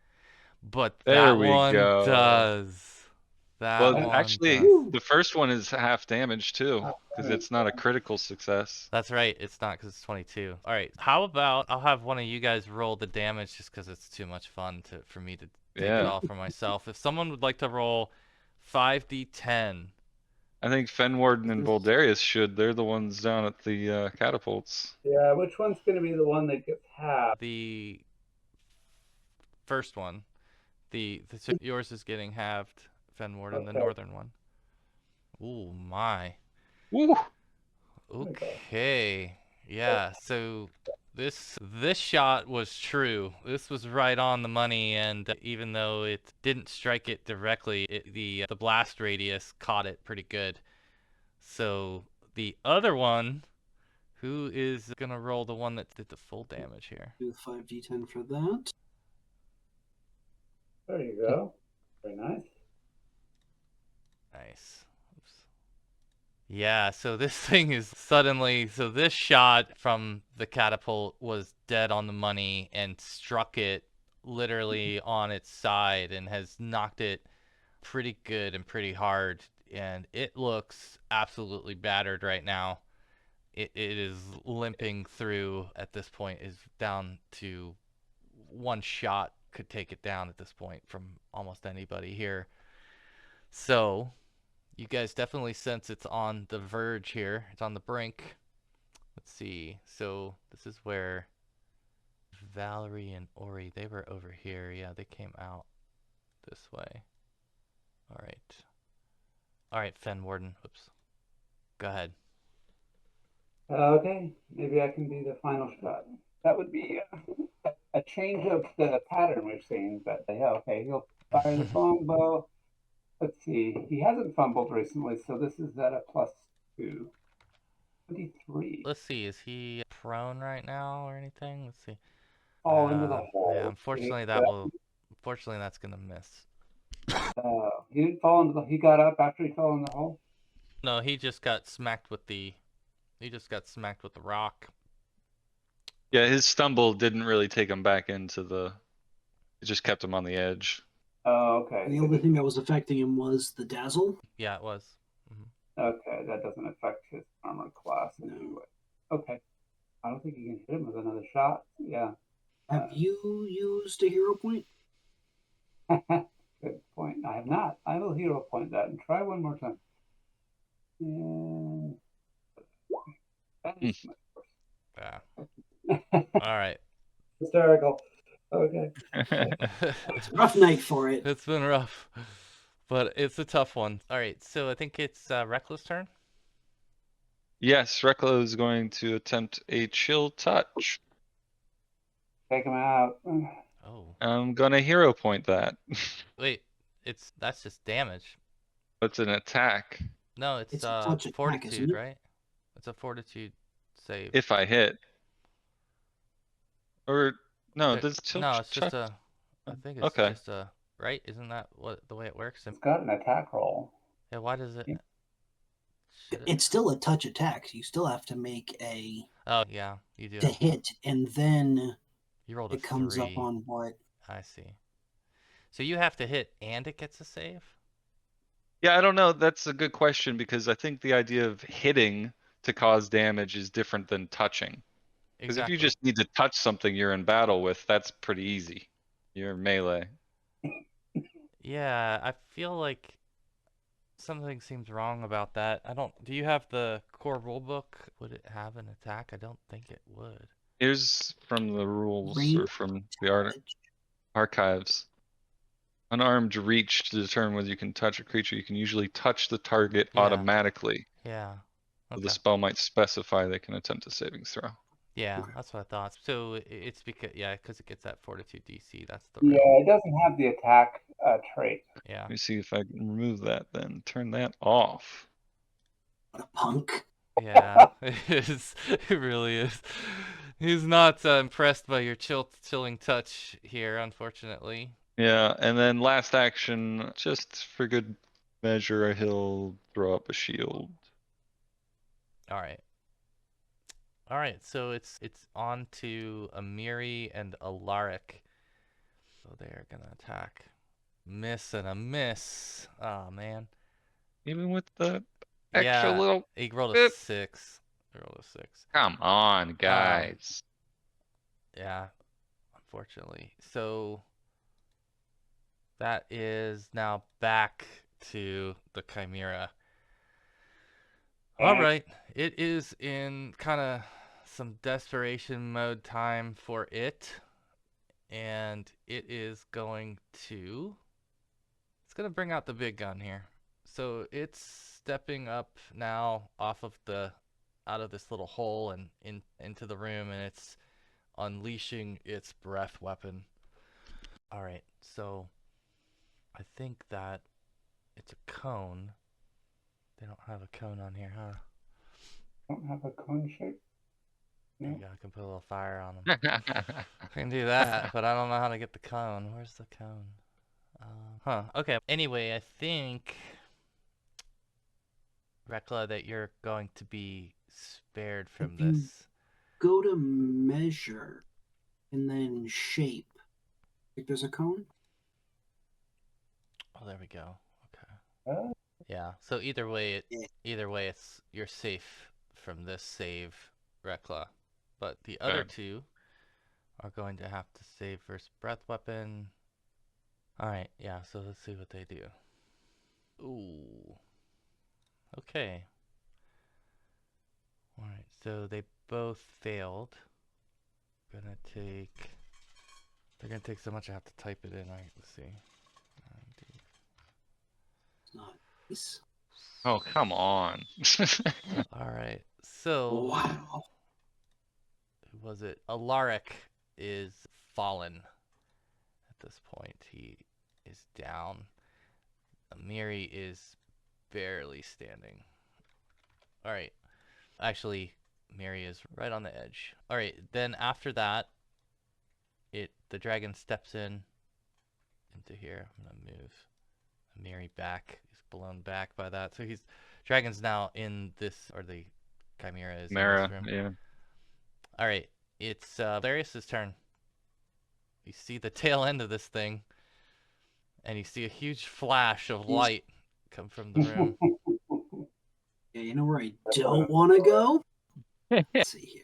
But There that we one go. does. That Well, one actually, does. the first one is half damage too, because it's not a critical success. That's right, it's not because it's 22. All right, how about I'll have one of you guys roll the damage just because it's too much fun for me to take it all for myself. If someone would like to roll 5d10 I think Fenwarden and Voldarious should. They're the ones down at the catapults. Yeah, which one's going to be the one that gets halved? The first one. So yours is getting halved, Fenwarden, the Okay. northern one. Ooh, my. Woo! Okay. Yeah, so this shot was true. This was right on the money, and even though it didn't strike it directly, the blast radius caught it pretty good. So the other one, who is gonna roll the one that did the full damage here? Do 5d10 for that. There you go. Very nice. Nice. Oops. Yeah, so this thing is suddenly, so this shot from the catapult was dead on the money and struck it literally on its side and has knocked it pretty good and pretty hard, and it looks absolutely battered right now. It is limping through at this point, is down to one shot could take it down at this point from almost anybody here. So you guys definitely sense it's on the verge here. It's on the brink. Let's see. So this is where Valerie and Ori, they were over here. Yeah, they came out this way. All right. All right, Fenwarden. Oops. Go ahead. Okay, maybe I can be the final shot. That would be a change of the pattern we've seen, but yeah, okay, he'll fire the longbow. Let's see, he hasn't fumbled recently, so this is at a +2. 23. Let's see. Is he prone right now or anything? Let's see. Fall into the hole. Yeah, unfortunately unfortunately that's gonna miss. He didn't fall into the. He got up after he fell in the hole. No, he just got smacked with the rock. Yeah, his stumble didn't really take him back into the. It just kept him on the edge. Oh, okay. The only thing that was affecting him was the dazzle. Yeah, it was. Okay, that doesn't affect his armor class in any way. Okay. I don't think you can hit him with another shot. Yeah. Have you used a hero point? Good point. I have not. I will hero point that and try one more time. And that is my Yeah. All right. hysterical. Okay. It's a rough night for it. It's been rough, but it's a tough one. All right, so I think it's Reckla's turn. Yes, Reckla is going to attempt a chill touch. Take him out. Oh. I'm gonna hero point that. Wait, that's just damage. It's an attack. No, it's a touch attack, fortitude, isn't it? right? It's a fortitude save. If I hit. Or no, does chill No, it's just touch? I think it's Okay. just right? Isn't that the way it works? It's got an attack roll. Yeah, why does it? It's still a touch attack. You still have to make a. Oh yeah, you do. To hit, and then you rolled it comes 3. up on what? I see. So you have to hit and it gets a save? Yeah, I don't know. That's a good question because I think the idea of hitting to cause damage is different than touching. Because if you just need to touch something you're in battle with, that's pretty easy. You're melee. Yeah, I feel like something seems wrong about that. Do you have the core rulebook? Would it have an attack? I don't think it would. Here's from the rules or from the archives. Unarmed reach to determine whether you can touch a creature. You can usually touch the target automatically. Yeah. Okay. So the spell might specify they can attempt a saving throw. Yeah, that's what I thought. So it's because it gets that fortitude DC. That's the it doesn't have the attack trait. Yeah. Let me see if I can remove that then. Turn that off. What a punk. Yeah, it is. It really is. He's not impressed by your chilling touch here, unfortunately. Yeah, and then last action, just for good measure, he'll throw up a shield. All right. All right, so it's on to Amiri and Alaric. So they're gonna attack. Miss and a miss. Oh man. Even with the extra little. He rolled a 6. He rolled a 6. Come on, guys. Yeah, unfortunately. So that is now back to the Chimera. All right, it is in kind of some desperation mode time for it, and it is going to. It's gonna bring out the big gun here. So it's stepping up now off of the out of this little hole and into the room, and it's unleashing its breath weapon. All right, so I think that it's a cone. They don't have a cone on here, huh? Don't have a cone shape? There you No. go. I can put a little fire on them. I can do that, but I don't know how to get the cone. Where's the cone? Huh. Okay. Anyway, I think, Reckla, that you're going to be spared from If you this. go to measure and then shape, like there's a cone. Oh, there we go. Okay. Uh, Yeah. So either way, Yeah. it's you're safe from this save, Reckla. But the other Okay. two are going to have to save versus breath weapon. All right. Yeah. So let's see what they do. Ooh. Okay. Alright, so they both failed. They're gonna take so much I have to type it in. Alright, let's see. It's not nice. Oh, come on. Alright, so Wow. who was it? Alaric is fallen at this point. He is down. Miri is barely standing. Alright. Actually, Miri is right on the edge. Alright, then after that, the dragon steps into here. I'm gonna move Miri back. He's blown back by that. So dragon's now in this, or the Chimera is in Mara, this room. yeah. Alright, it's Voldarious' turn. You see the tail end of this thing, and you see a huge flash of light come from the room. Yeah, you know where I don't want to go? Let's see here.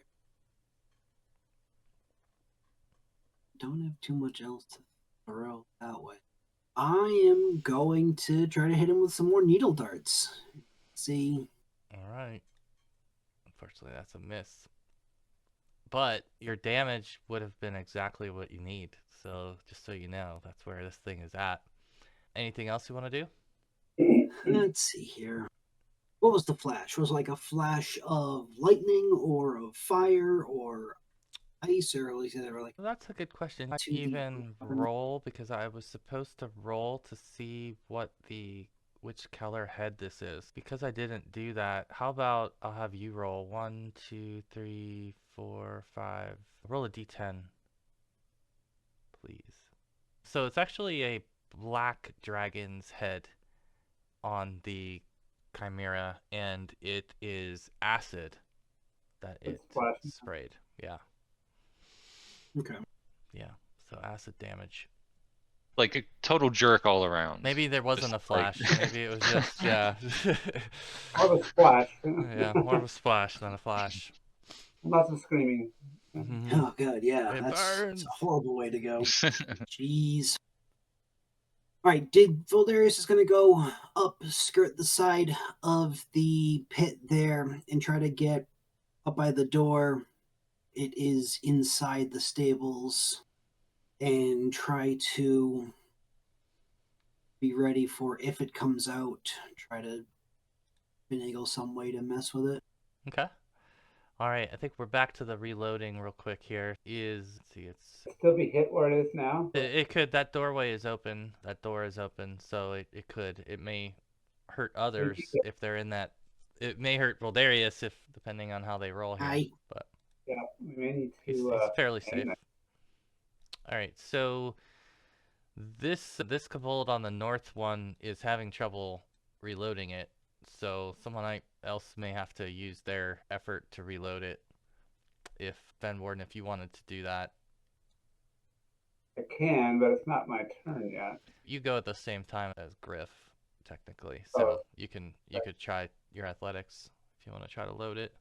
Don't have too much else to throw that way. I am going to try to hit him with some more needle darts. See. Alright. Unfortunately, that's a miss. But your damage would have been exactly what you need. So, just so you know, that's where this thing is at. Anything else you want to do? Let's see here. What was the flash? Was it like a flash of lightning or of fire or ice, or like they were like Well, that's a good question. I 2D even roll because I was supposed to roll to see which color head this is. Because I didn't do that, how about I'll have you roll 1, 2, 3, 4, 5. Roll a d10, please. So it's actually a black dragon's head on the Chimera, and it is acid that it flashing. sprayed. Yeah. Okay. Yeah. So acid damage. Like a total jerk all around. Maybe there wasn't Just a flash. like- Maybe it was just, yeah. More of a splash. Yeah, more of a splash than a flash. Lots of screaming. Oh god, yeah. It That's burns. a horrible way to go. Jeez. Alright, Voldarious is gonna go up, skirt the side of the pit there, and try to get up by the door. It is inside the stables, and try to be ready for if it comes out, try to finagle some way to mess with it. Okay. All right, I think we're back to the reloading real quick here. Let's see, it's Still be hit where it is now. it could, that doorway is open. That door is open, so it could. It may hurt others if they're in that. It may hurt Voldarious if depending on how they roll here. But Yeah, we may need he's to. fairly safe. All right, so this kobold on the north one is having trouble reloading it, so someone else may have to use their effort to reload it. If Fenwarden, if you wanted to do that, I can, but it's not my turn yet. you go at the same time as Griff, technically, so you could try your athletics if you want to try to load it.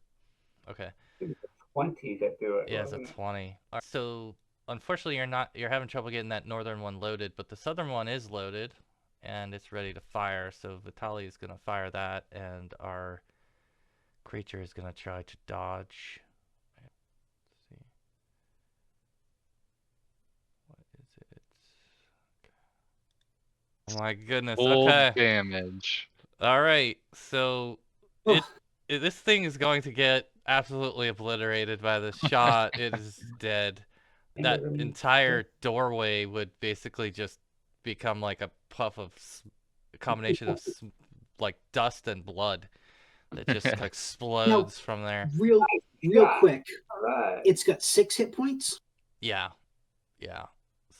Okay. It's a 20 to do it. Yeah, it's a 20. All right, so unfortunately, you're having trouble getting that northern one loaded, but the southern one is loaded, and it's ready to fire. So Vitali is gonna fire that, and our creature is gonna try to dodge. Let's see. What is it? Okay. Oh my goodness. Full Okay. damage. All right. So Ugh. this thing is going to get absolutely obliterated by the shot. It is dead. That entire doorway would basically just become like a puff of a combination of like dust and blood that just explodes from there. Real quick. All right. It's got 6 hit points. Yeah. Yeah.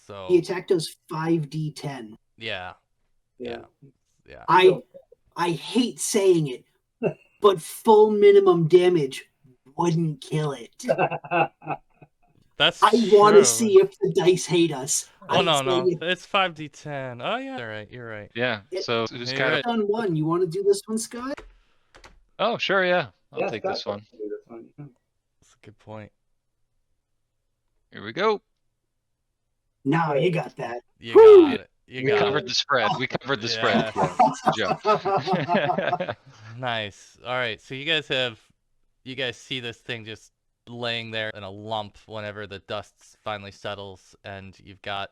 So The attack does 5d10. yeah. Yeah. Yeah. I hate saying it, but full minimum damage wouldn't kill it. That's I true. want to see if the dice hate us. Oh I'm no, saying it's 5d10. Oh yeah, you're right. You're right. Yeah. So who's You're got right. it? Done one. You want to do this one, Scott? Oh, sure, yeah. I'll Yeah, take Scott this one. wants to do this one. That's a good point. Here we go. No, you got that. You Woo! got it. You We got covered it. the spread. We covered the Yeah. spread. Yeah, that's the joke. Nice. All right. So you guys see this thing just laying there in a lump whenever the dust finally settles, and you've got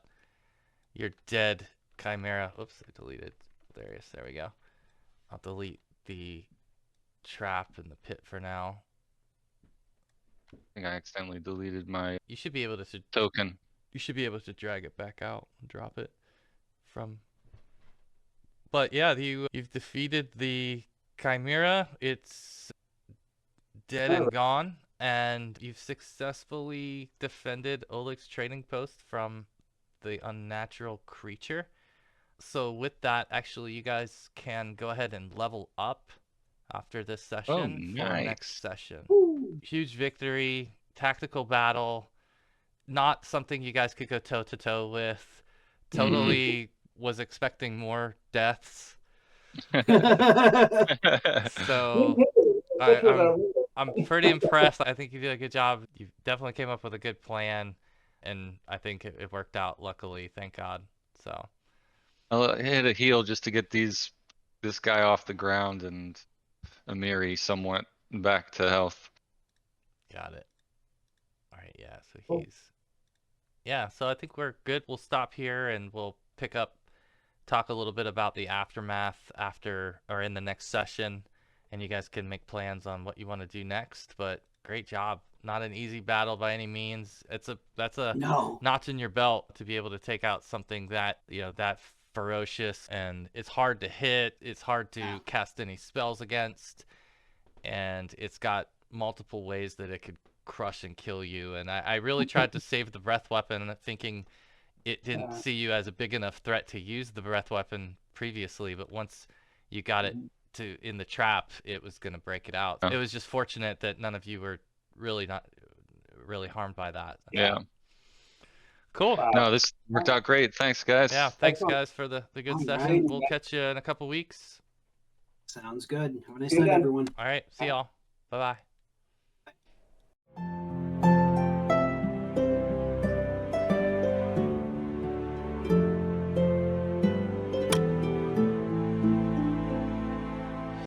your dead Chimera. Oops, I deleted Voldarious. There we go. I'll delete the trap in the pit for now. I think I accidentally deleted my You should be able to token. drag it back out and drop it from. But yeah, you've defeated the Chimera. It's dead and gone, and you've successfully defended Oleg's trading post from the unnatural creature. So with that, actually, you guys can go ahead and level up after this session for nice. next session. Woo. Huge victory, tactical battle, not something you guys could go toe to toe with. Totally was expecting more deaths. So I'm pretty impressed. I think you did a good job. You definitely came up with a good plan, and I think it worked out. Luckily, thank God. So I'll hit a heal just to get this guy off the ground and Amiri somewhat back to health. got it. All right, yeah. So so I think we're good. We'll stop here and we'll pick up, talk a little bit about the aftermath after or in the next session, and you guys can make plans on what you want to do next. But great job. Not an easy battle by any means. That's a notch in your belt to be able to take out something that that ferocious, and it's hard to hit. It's hard to cast any spells against, and it's got multiple ways that it could crush and kill you. And I really tried to save the breath weapon, thinking it didn't see you as a big enough threat to use the breath weapon previously, but once you got it in the trap, it was going to break it out. It was just fortunate that none of you were really harmed by that. Yeah. Cool. Wow. No, this worked out great. Thanks, guys. Yeah, thanks guys for the good session. We'll catch you in a couple weeks. Sounds good. Have a nice night, everyone. All right, see y'all. Bye-bye.